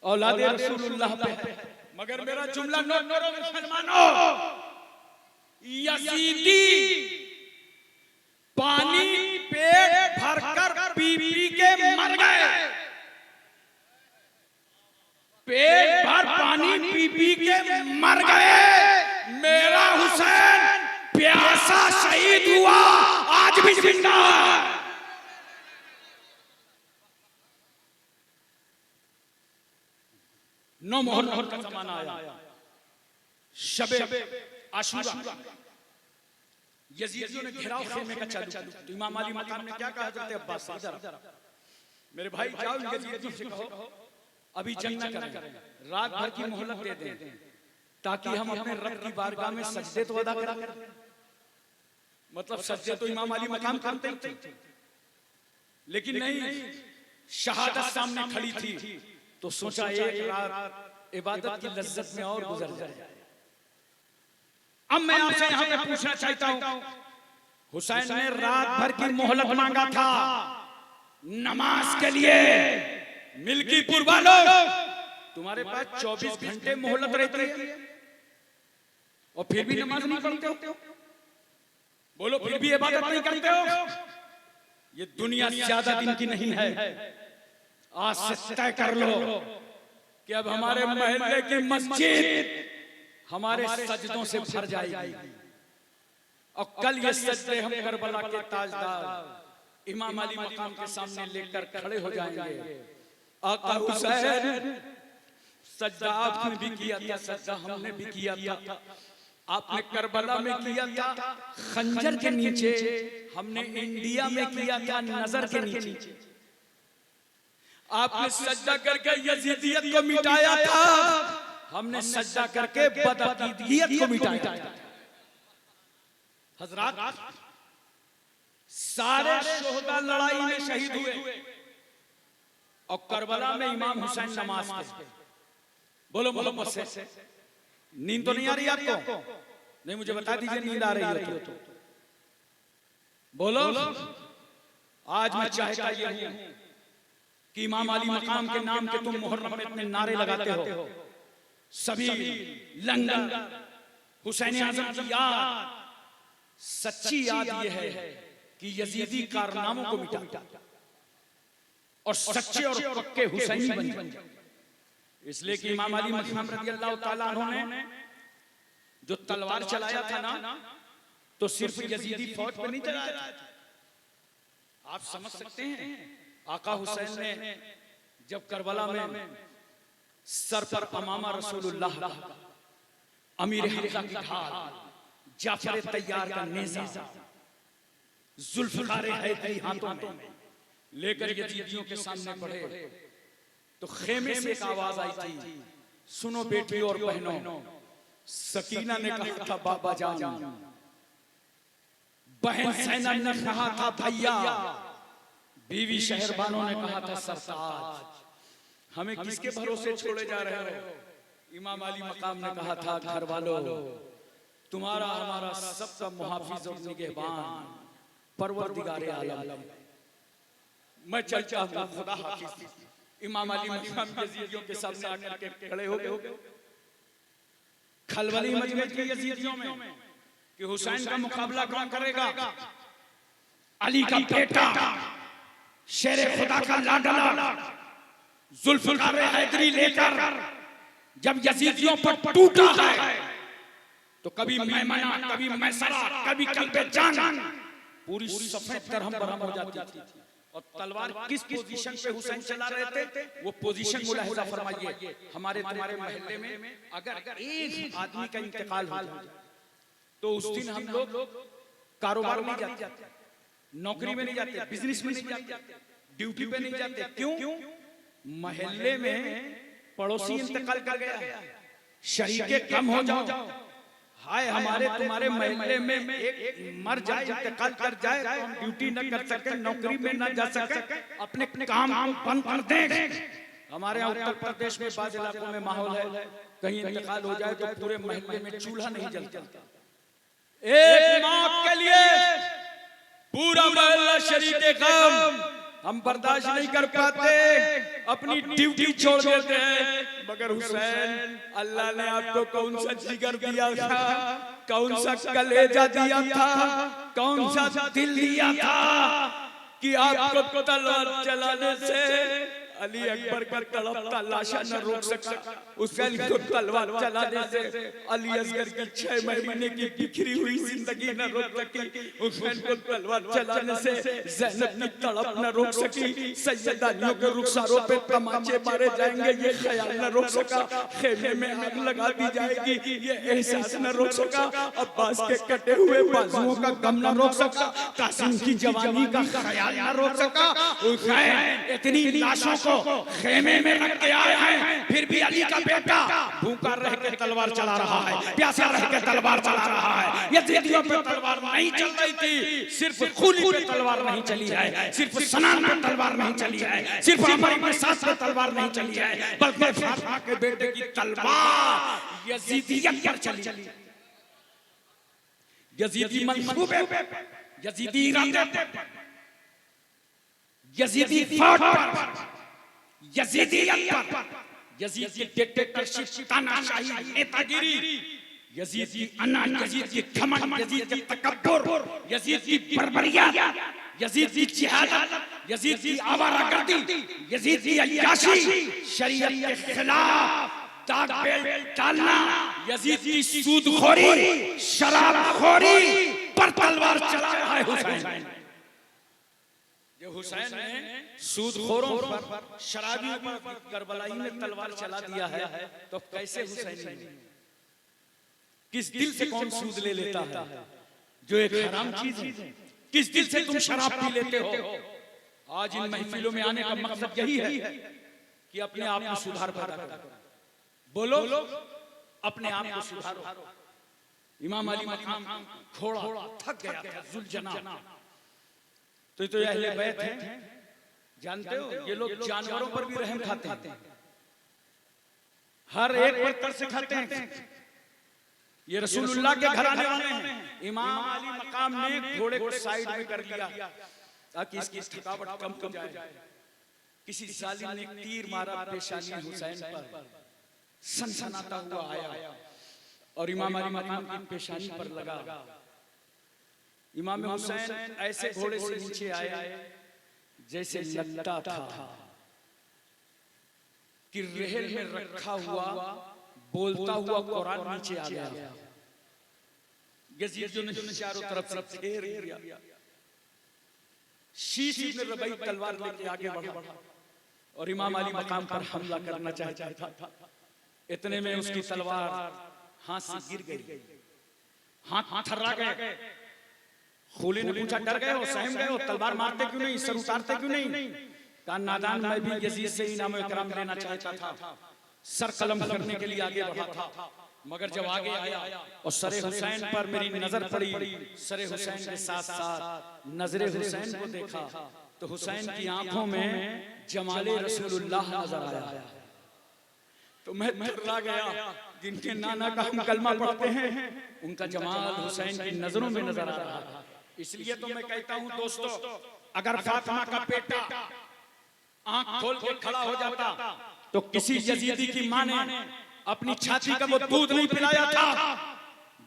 औलादे रसूलुल्लाह पे। मगर मेरा जुमला नोट करो मुसलमानों, यजीदी पानी पेट भरकर पी पी के मर गए, पेट भर पानी पी पी के मर गए। मेरा हुसैन प्यासा शहीद हुआ, आज भी जिंदा है। 9 मुहर्रम का जमाना आया, शबे आशूरा, यजीदियों ने घेराव खेलने का चालू किया। तो इमाम अली मकाम ने क्या कहा, हज़रत अब्बास इधर मेरे भाई जाओ, यजीदियों से कहो अभी जंग न करें, रात भर की मोहलत दे दें, ताकि हम अपने रब की बारगाह में सजदे तो अदा करें। मतलब सजदे तो इमाम अली मकाम करते ही थे, लेकिन नहीं, शहादत सामने खड़ी थी, तो सोचा एक रात इबादत की लज्जत में और गुजर जाए। अब मैं आपसे यहाँ पे पूछना चाहता हूँ, हुसैन ने रात भर की मोहलत मांगा था नमाज के लिए। मिल्कीपुर वालों, तुम्हारे पास 24 घंटे मोहलत रहती है और फिर भी नमाज नहीं पढ़ते हो। बोलो, फिर भी इबादत नहीं करते हो। ये दुनिया ज्यादा दिन की नहीं है। आज से तय कर लो कि अब हमारे मोहल्ले की मस्जिद हमारे सजदों से भर जाएगी, और कल ये सजदे हम करबला के ताजदार इमाम अली मकाम के सामने लेकर खड़े हो जाएंगे। आका हुसैन, सजदा आपने भी किया था, सजदा हमने भी किया था, आपने करबला में किया था खंजर के नीचे, हमने इंडिया में किया था नजर के नीचे। आपने सजदा करके यजीदियत को मिटाया था, हमने सजदा करके बदअकीदियत को मिटाया था। हजरात, सारे शोहदा लड़ाई में शहीद हुए और करबला में इमाम हुसैन नमाज पढ़े। बोलो मोहम्मद से नींद तो नहीं आ रही आपको? नहीं, मुझे बता दीजिए नींद आ रही हो तो बोलो। आज मैं चाहता ये हूं कि इमाम अली मकाम के नाम के तुम मुहर्रम में इतने नारे लगाते हो, सभी लंगर हुसैन आजम की याद, सच्ची याद ये है कि यजीदी कारनामों को मिटा और सच्चे और पक्के हुसैनी बन जाओ। इसलिए कि इमाम अली मकाम रज़ियल्लाहु ताला अन्हु ने जो तलवार चलाया था ना, तो सिर्फ यजीदी फौज पे नहीं चलाया था। आप समझ सकते हैं, आका हुसैन ने जब करबला में सर पर अमामा रसूलुल्लाह, अमीर हमजा की ढाल, जाफर तैयार का नेज़ा, जुल्फ़िकार हैदरी हाथों में लेकर यजीदियों के सामने बढ़े, तो खेमे से एक आवाज आई थी, सुनो बेटियों और बहनों। सकीना ने कहा था बाबा जान, बहन सैना ने कहा था भैया, बीवी शहरबानों ने कहा था सरताज। हमें किसके भरोसे छोड़े जा रहे हो? इमाम अली मकाम ने कहा था घर वालों, तुम्हारा हमारा सबका मुहाफिज और निगहबान परवरदिगारे आलम, मैं चलता हूं, खुदा हाफिज। इमाम अली मकाम यजीदियों के सामने आकर के खड़े हो गए। खलबली मच गई थी यजीदियों में कि हुसैन का मुकाबला कौन करेगा? अली का बेटा, शेर खुदा का लाडला जुल्फ़िकार हैदरी लेकर जब यजीदियों पर टूटा है, तो कभी मैमना, कभी मैसरा, कभी कल्बे जान, पूरी सफेद दरहम बरहम हो जाती थी। और तलवार किस पोजीशन पे हुसैन चला रहे थे, वो पोजीशन मुलाहिजा फरमाइए। हमारे तुम्हारे महल्ले में अगर एक आदमी का इंतकाल हो जाए, तो उस दिन हम लोग कारोबार में नहीं जाते, नौकरी में नहीं जाते, बिजनेस में नहीं जाते, ड्यूटी पे नहीं जाते। क्यों? महल्ले में पड़ोसी इंतकाल कर गया, शरीके कम हो जाओ, हाय हमारे तुम्हारे महल्ले में एक मर जाए, इंतकाल कर जाए, तो हम ड्यूटी न कर सके, नौकरी में न जा सके, अपने काम बंद कर दें। हमारे यहाँ उत्तर प्रदेश में बाज़ इलाकों में माहौल है, कहीं इंतकाल हो जाए तो पूरे महल्ले में चूल्हा नहीं जलता। एक मौत के लिए पूरा महल्ला शरीके कम, हम बर्दाश्त नहीं कर पाते, अपनी ड्यूटी छोड़ देते हैं। मगर हुसैन, अल्लाह ने आपको कौन सा जिगर दिया था, कौन सा कलेजा दिया था, कौन सा दिल दिया था कि आपको तलवार चलाने से अली अकबर का तड़पता लाशा न रोक सका, हुसैन को तलवार चलाने से अली असगर की 6 महीने की बिखरी हुई जिंदगी न रोक सकी, हुसैन को तलवार चलाने से ज़ैनब की तड़प न रोक सकी, सैयदानियों के रुखसारों पे तमाचे मारे जाएंगे ये ख्याल न रोक सका, खेमे में आग लगा दी जाएगी ये एहसास न रोक सका, अब्बास के कटे हुए बाजुओं का गम न रोक सका, कासिम की जवानी का ख्याल न रोक सका। हुसैन इतनी लाशों को खेमे में रख के आए हैं, फिर भी अली का बेटा भूखा रह के तलवार चला रहा है, प्यासा रह के तलवार चला रहा है। यजीदियों पे तलवार नहीं चल रही थी, सिर्फ खूनी पे तलवार नहीं चली है, सिर्फ सनान पे तलवार नहीं चली है, सिर्फ हमारी मसास पे तलवार नहीं चली है, बल्कि फातिमा के बेटे की तलवार यजीदियत पर चली। यजीदी मंसूबे पे, यजीदी इरादे पे, यजीदी फौज पर, यजीदियत पर, यजीद की डिक्टेटरशिप, तानाशाही, नेतागिरी, यजीद की अना, यजीद की घमंड, यजीद की तकब्बुर, यजीद की बर्बरिया, यजीद की जिहालत, यजीद की आवारागर्दी, यजीद की अय्याशी, शरीयत के खिलाफ दाग बेल्ट डालना, यजीद की सूदखोरी, शराबखोरी पर तलवार चला रहा है हुसैन। जो हुसैन ने सूदखोरों पर, शराबियों पर करबलाई में तलवार चला दिया है, तो कैसे हुसैन, किस दिल से कौन सूद ले लेता है जो एक हराम चीज है? किस दिल से तुम शराब पी लेते हो? आज इन महफिलों में आने का मकसद यही है कि अपने आप में सुधार पैदा करो। बोलो अपने आप को सुधारो। इमाम अली मकाम घोड़ा थक गया था, जुलझना। तो अहले बैत हैं, जानते हो ये लोग जानवरों पर भी रहम खाते हैं, हर एक पर तरस खाते हैं। ये रसूलुल्लाह के घराने वाले हैं। इमाम अली मकाम ने घोड़े को साइड में कर लिया ताकि इसकी थकावट कम हो जाए। किसी जालिम ने तीर मारा पेशानी हुसैन पर, सनसनाता हुआ आया और इमाम अली मकाम की पेशानी पर लगा। इमाम हुसैन ऐसे घोड़े से नीचे आए जैसे लगता था कि रेहल में रखा हुआ बोलता हुआ कुरान नीचे आ गया। यजीद ने चारों तरफ से घेर लिया। शीश इब्न रबई तलवार लेके आगे बढ़ा और इमाम अली मकाम पर हमला करना चाहता था। इतने में उसकी तलवार हाथ से गिर गई, हाथ थर्रा गए। खूली ने पूछा, डर गए हो, सहम गए हो, तलवार मारते क्यों नहीं, सर उतारते क्यों नहीं? कहा, नादान, मैं भी यजीद से इनाम इकराम लेना चाहता था, सर कलम करने के लिए आगे बढ़ा था, मगर जब आगे आया और सरे हुसैन पर मेरी नजर पड़ी, सरे हुसैन के साथ साथ नजरे हुसैन को देखा तो हुसैन की आंखों में जमाले रसूलुल्लाह नजर आया। तो मैं थर्रा गया। जिनके नाना का हम कलमा पढ़ते हैं उनका जमाल हुसैन की नजरों में नजर आ रहा है। इसलिए तो मैं कहता हूं दोस्तों, अगर फातिमा का बेटा आंख खोल के खड़ा हो जाता तो किसी यजीदी की मां ने अपनी छाती का वो दूध नहीं पिलाया था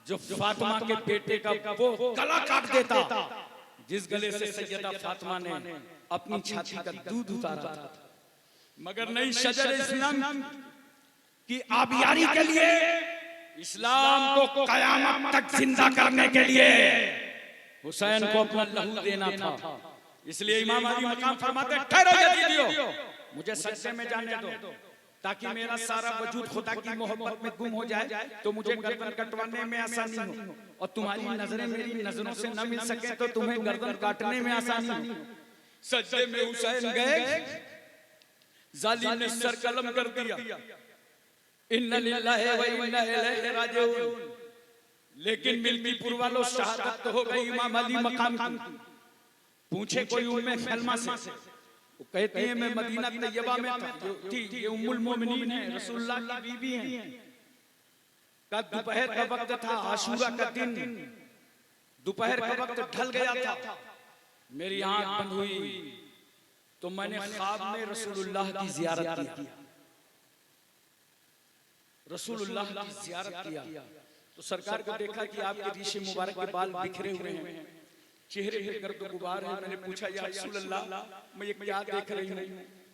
जो फातिमा के बेटे का वो गला काट देता, जिस गले से सैयदा फातिमा ने अपनी छाती का दूध उतारा था। मगर नहीं, शजर इस्लाम की आबियारी के लिए, इस्लाम को कयामत तक जिंदा करने के लिए हुसैन को अपना लहू देना था। इसलिए इमाम अली मकाम फरमाते, ठहरो यजीदियो, मुझे सजदे में जाने दो ताकि मेरा सारा वजूद खुदा की मोहब्बत में गुम हो जाए तो मुझे गर्दन कटवाने में आसानी हो, और तुम्हारी नजरें मेरी नजरों से न मिल सके तो तुम्हें गर्दन काटने में आसानी हो। सजदे में हुसैन गए, जालिम ने सर कलम कर दिया, इन्ना लिल्लाहि व इन्ना इलैहि राजिऊन। लेकिन मिल्कीपुर वालों, शहादत तो हो गई इमाम अली मकाम की। पूछे कोई उम्मे सलमा से, वो कहती है मैं मदीना तैयबा में थी, ये उम्मुल मोमिनीन है, रसूलुल्लाह की बीवी हैं। कब दोपहर का वक्त था, आशूरा का दिन, दोपहर का वक्त ढल गया था, मेरी आंख बंद हुई तो मैंने ख्वाब में रसूलुल्लाह की जियारत की। रसूलुल्लाह की जियारत किया तो सरकार को देखा कि आपके रीशे मुबारक के बाल बिखरे हुए हैं, चेहरे पे गर्द गुबार है। मैंने पूछा, या रसूलुल्लाह, मैं ये क्या देख रही हूँ?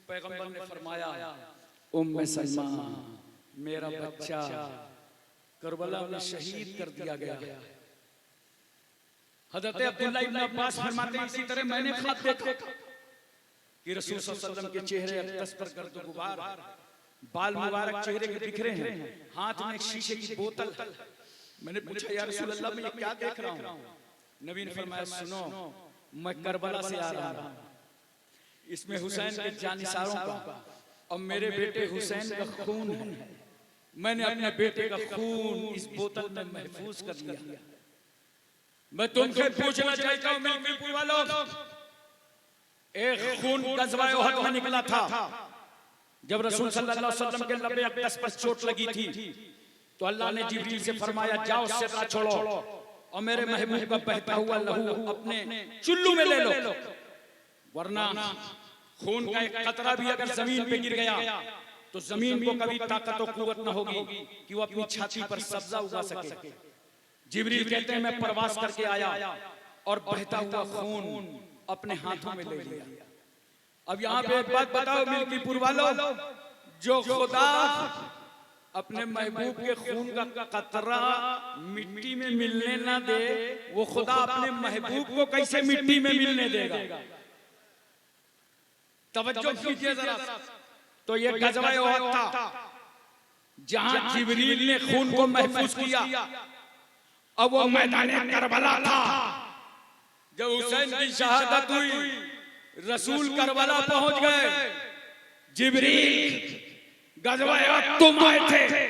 पैगंबर ने फरमाया, उम्मे सलमा, मेरा बच्चा करबला में शहीद कर दिया गया। हजरत अब्दुल्लाह इब्न अब्बास फरमाते हैं, इसी तरह मैंने ख्वाब देखा कि रसूल सल्लल्लाहु अलैहि वसल्लम के चेहरे अक़दस पर गर्द गुबार, बाल मुबारक चेहरे के बिखरे हैं, हाथ में एक शीशे की बोतल। मैंने पूछा, या रसूल अल्लाह, मैं ये क्या देख रहा हूँ? नबी ने फरमाया, सुनो, मैं करबला से आ रहा हूँ, इसमें हुसैन के जानिसारों का और मेरे बेटे हुसैन का खून है। मैंने अपने बेटे का खून इस बोतल में महफूज कर लिया। मैं तुमसे पूछना चाहता हूँ मिल्कीपुर वालों, एक खून गज़वा उहद में निकला था जब रसूल सल्लल्लाहु अलैहि वसल्लम के लबे अक़दस पर चोट लगी थी तो अल्लाह ने जिब्रील से फरमाया, जाओ सिरा छोड़ो और मेरे महबूब का बहता हुआ लहू अपने चुल्लू में ले लो, वरना खून का एक कतरा भी अगर जमीन पे गिर गया तो जमीन को कभी ताकत और कुव्वत न होगी कि वो अपनी छाती पर सब्जा उगा सके। जिब्रील कहते हैं, मैं प्रवास करके आया और बहता हुआ खून अपने हाथों में ले लिया। अब यहाँ पे एक बात बताओ मिल्कीपुर वालों, जो खुदा अपने महबूब के खून का कतरा मिट्टी में मिलने ना दे, वो खुदा अपने महबूब को कैसे मिट्टी में मिलने देगा? तवज्जो कीजिए जरा। तो ये गज़वा उहद था जहां जिब्रील ने खून को महफूज किया। अब वो मैदान करबला था जब हुसैन की शहादत हुई। रसूल करबला पहुंच गए, जिब्रील गज़वा तुम आए थे,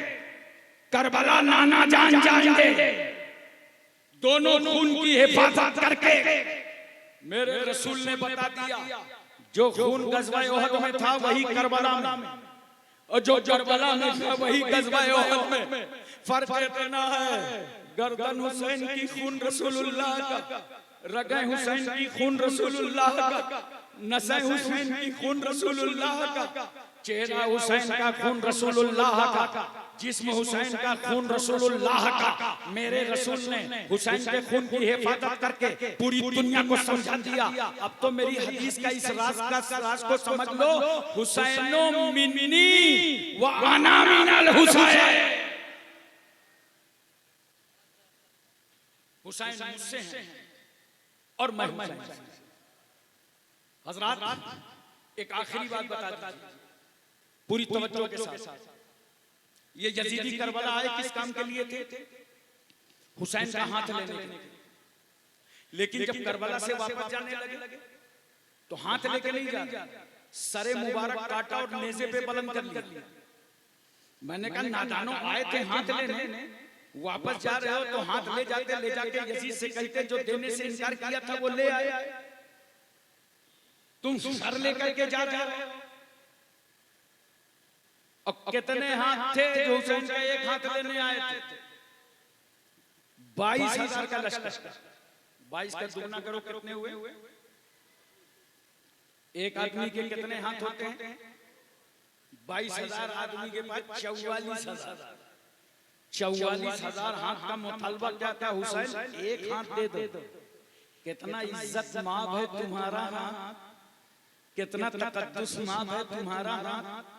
करबला नाना जान जाएंगे, दोनों खून की हिफाजत करके मेरे रसूल ने बता दिया, जो खून गज़वा उहद में था वही करबला में, और जो करबला में था वही गज़वा उहद में। फर्क इतना है, गर्दन हुसैन की खून रसूलुल्लाह का, रगे हुसैन की खून रसूलुल्लाह का, नसें हुसैन की खून रसूलुल्लाह का, चेहरा हुसैन का खून रसूलुल्लाह का, जिस्म हुसैन का खून रसूलुल्लाह का। मेरे रसूल ने हुसैन के खून की हिफाजत करके पूरी दुनिया को समझा दिया। अब तो मेरी हदीस का इस राज को समझ लो, हुसैनो मिन्नी व अना मिनल हुसैन, हुसैन मुझसे हैं और मैं हुसैन से। हजरात एक आखिरी बात बता दी पूरी तवज्जो के साथ, ये यजीदी करबला आए किस काम के लिए थे? हुसैन का हाथ लेने के लिए। लेकिन जब करबला से वापस जाने लगे तो हाथ लेके नहीं जा रहे, सरे मुबारक काटा और नेज़े पे बुलंद कर लिया। मैंने कहा नादानो, आए थे हाथ लेने, वापस जा रहे हो तो हाथ ले जाके यजीद से कहते जो देने से इनकार किया था वो ले आए, तुम सर लेकर के जा रहे हो। और कितने हाथ थे जो हुसैन का एक हाथ लेने आए थे? 22,000 का लश्कर। 22 का दुगना करो कितने हुए? एक आदमी के कितने हाथ होते हैं? 22,000 आदमी के पास 44,000। 44,000 हाथ का मुतालबा क्या था? हुसैन एक हाथ दे दो। कितना इज्जत माब है तुम्हारा हाथ, कितना तकद्दुस माब है तुम्हारा हाथ,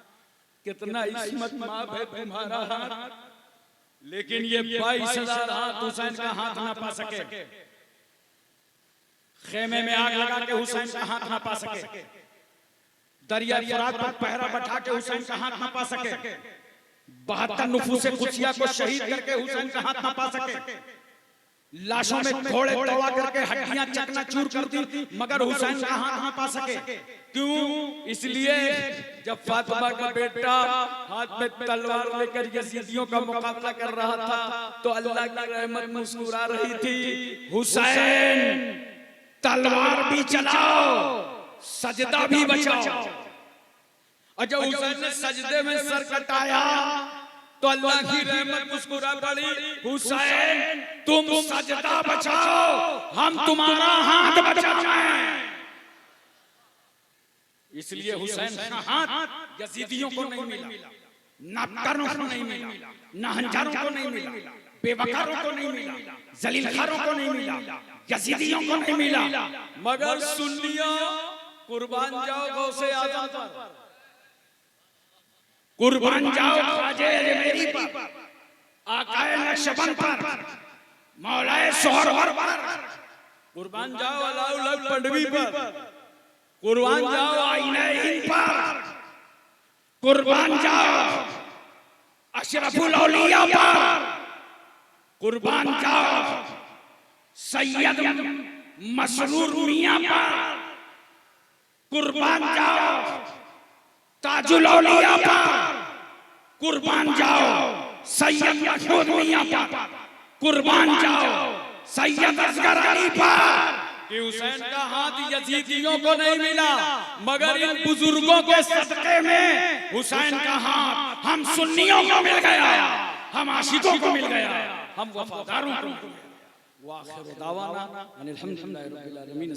कितना इस्मत माब है तुम्हारा हाथ। लेकिन ये 22,000 हाथ हुसैन का हाथ ना पा सके, खेमे में आग लगा के हुसैन का हाथ ना पा सके, दरिया फुरात पर पहरा बैठा के हुसैन का हाथ ना पा सके, 72 नुफूसे कुदसिया को शहीद करके हुसैन का हाथ ना पा सके, लाशों में घोड़े तोड़ा करके हड्डियां चकनाचूर कर दी, मगर हुसैन का हाथ ना पा सके। क्यों? इसलिए जब फातिमा का बेटा हाथ में तलवार लेकर यजीदियों का मुकाबला कर रहा था तो अल्लाह की रहमत मुस्कुरा रही थी, हुसैन तलवार भी चलाओ, सजदा भी बचाओ। और जब हुसैन ने सजदे में सर कटाया तो अल्लाह की रहमत मुस्कुरा पड़ी, हुसैन तुम सजदा बचाओ, हम तुम्हारा हाथ बचाएं। इसलिए हुसैन का हाथ यजीदियों को नहीं मिला, नापकरों को नहीं मिला, नाहंजारों को नहीं मिला, बेवकारों को नहीं मिला, जलीलखारों को नहीं मिला, यजीदियों को नहीं मिला, मगर सुन्नियों कुर्बान जाओ गौसे आजम पर, कुर्बान जाओ ख्वाजे अजमेरी पर, आकाए नक्शबंद पर, मौलाए सोहरवर पर, कुर्बान जाओ अलाउल पंडवी पर, कुर्बान जाओ आईने हिंद पर, कुर्बान जाओ अशरफुल औलिया पर, कुर्बान जाओ सैयद मसरूर मियां पर, कुर्बान जाओ ताजुल औलिया पर, कुर्बान जाओ सैयद महमूद मियां पर, कुर्बान जाओ सैयद असगर अली पर। कि हुसैन का हाथ यजीदियों को नहीं मिला, मगर इन बुजुर्गों के सदके में हुसैन का हाथ हम सुन्नियों को मिल गया, हम आशिकों को मिल गया, हम वफादारों को मिल गया। वाखिर दावाना अनिल हम्दुलिल्लाहि रब्बिल आलमीन।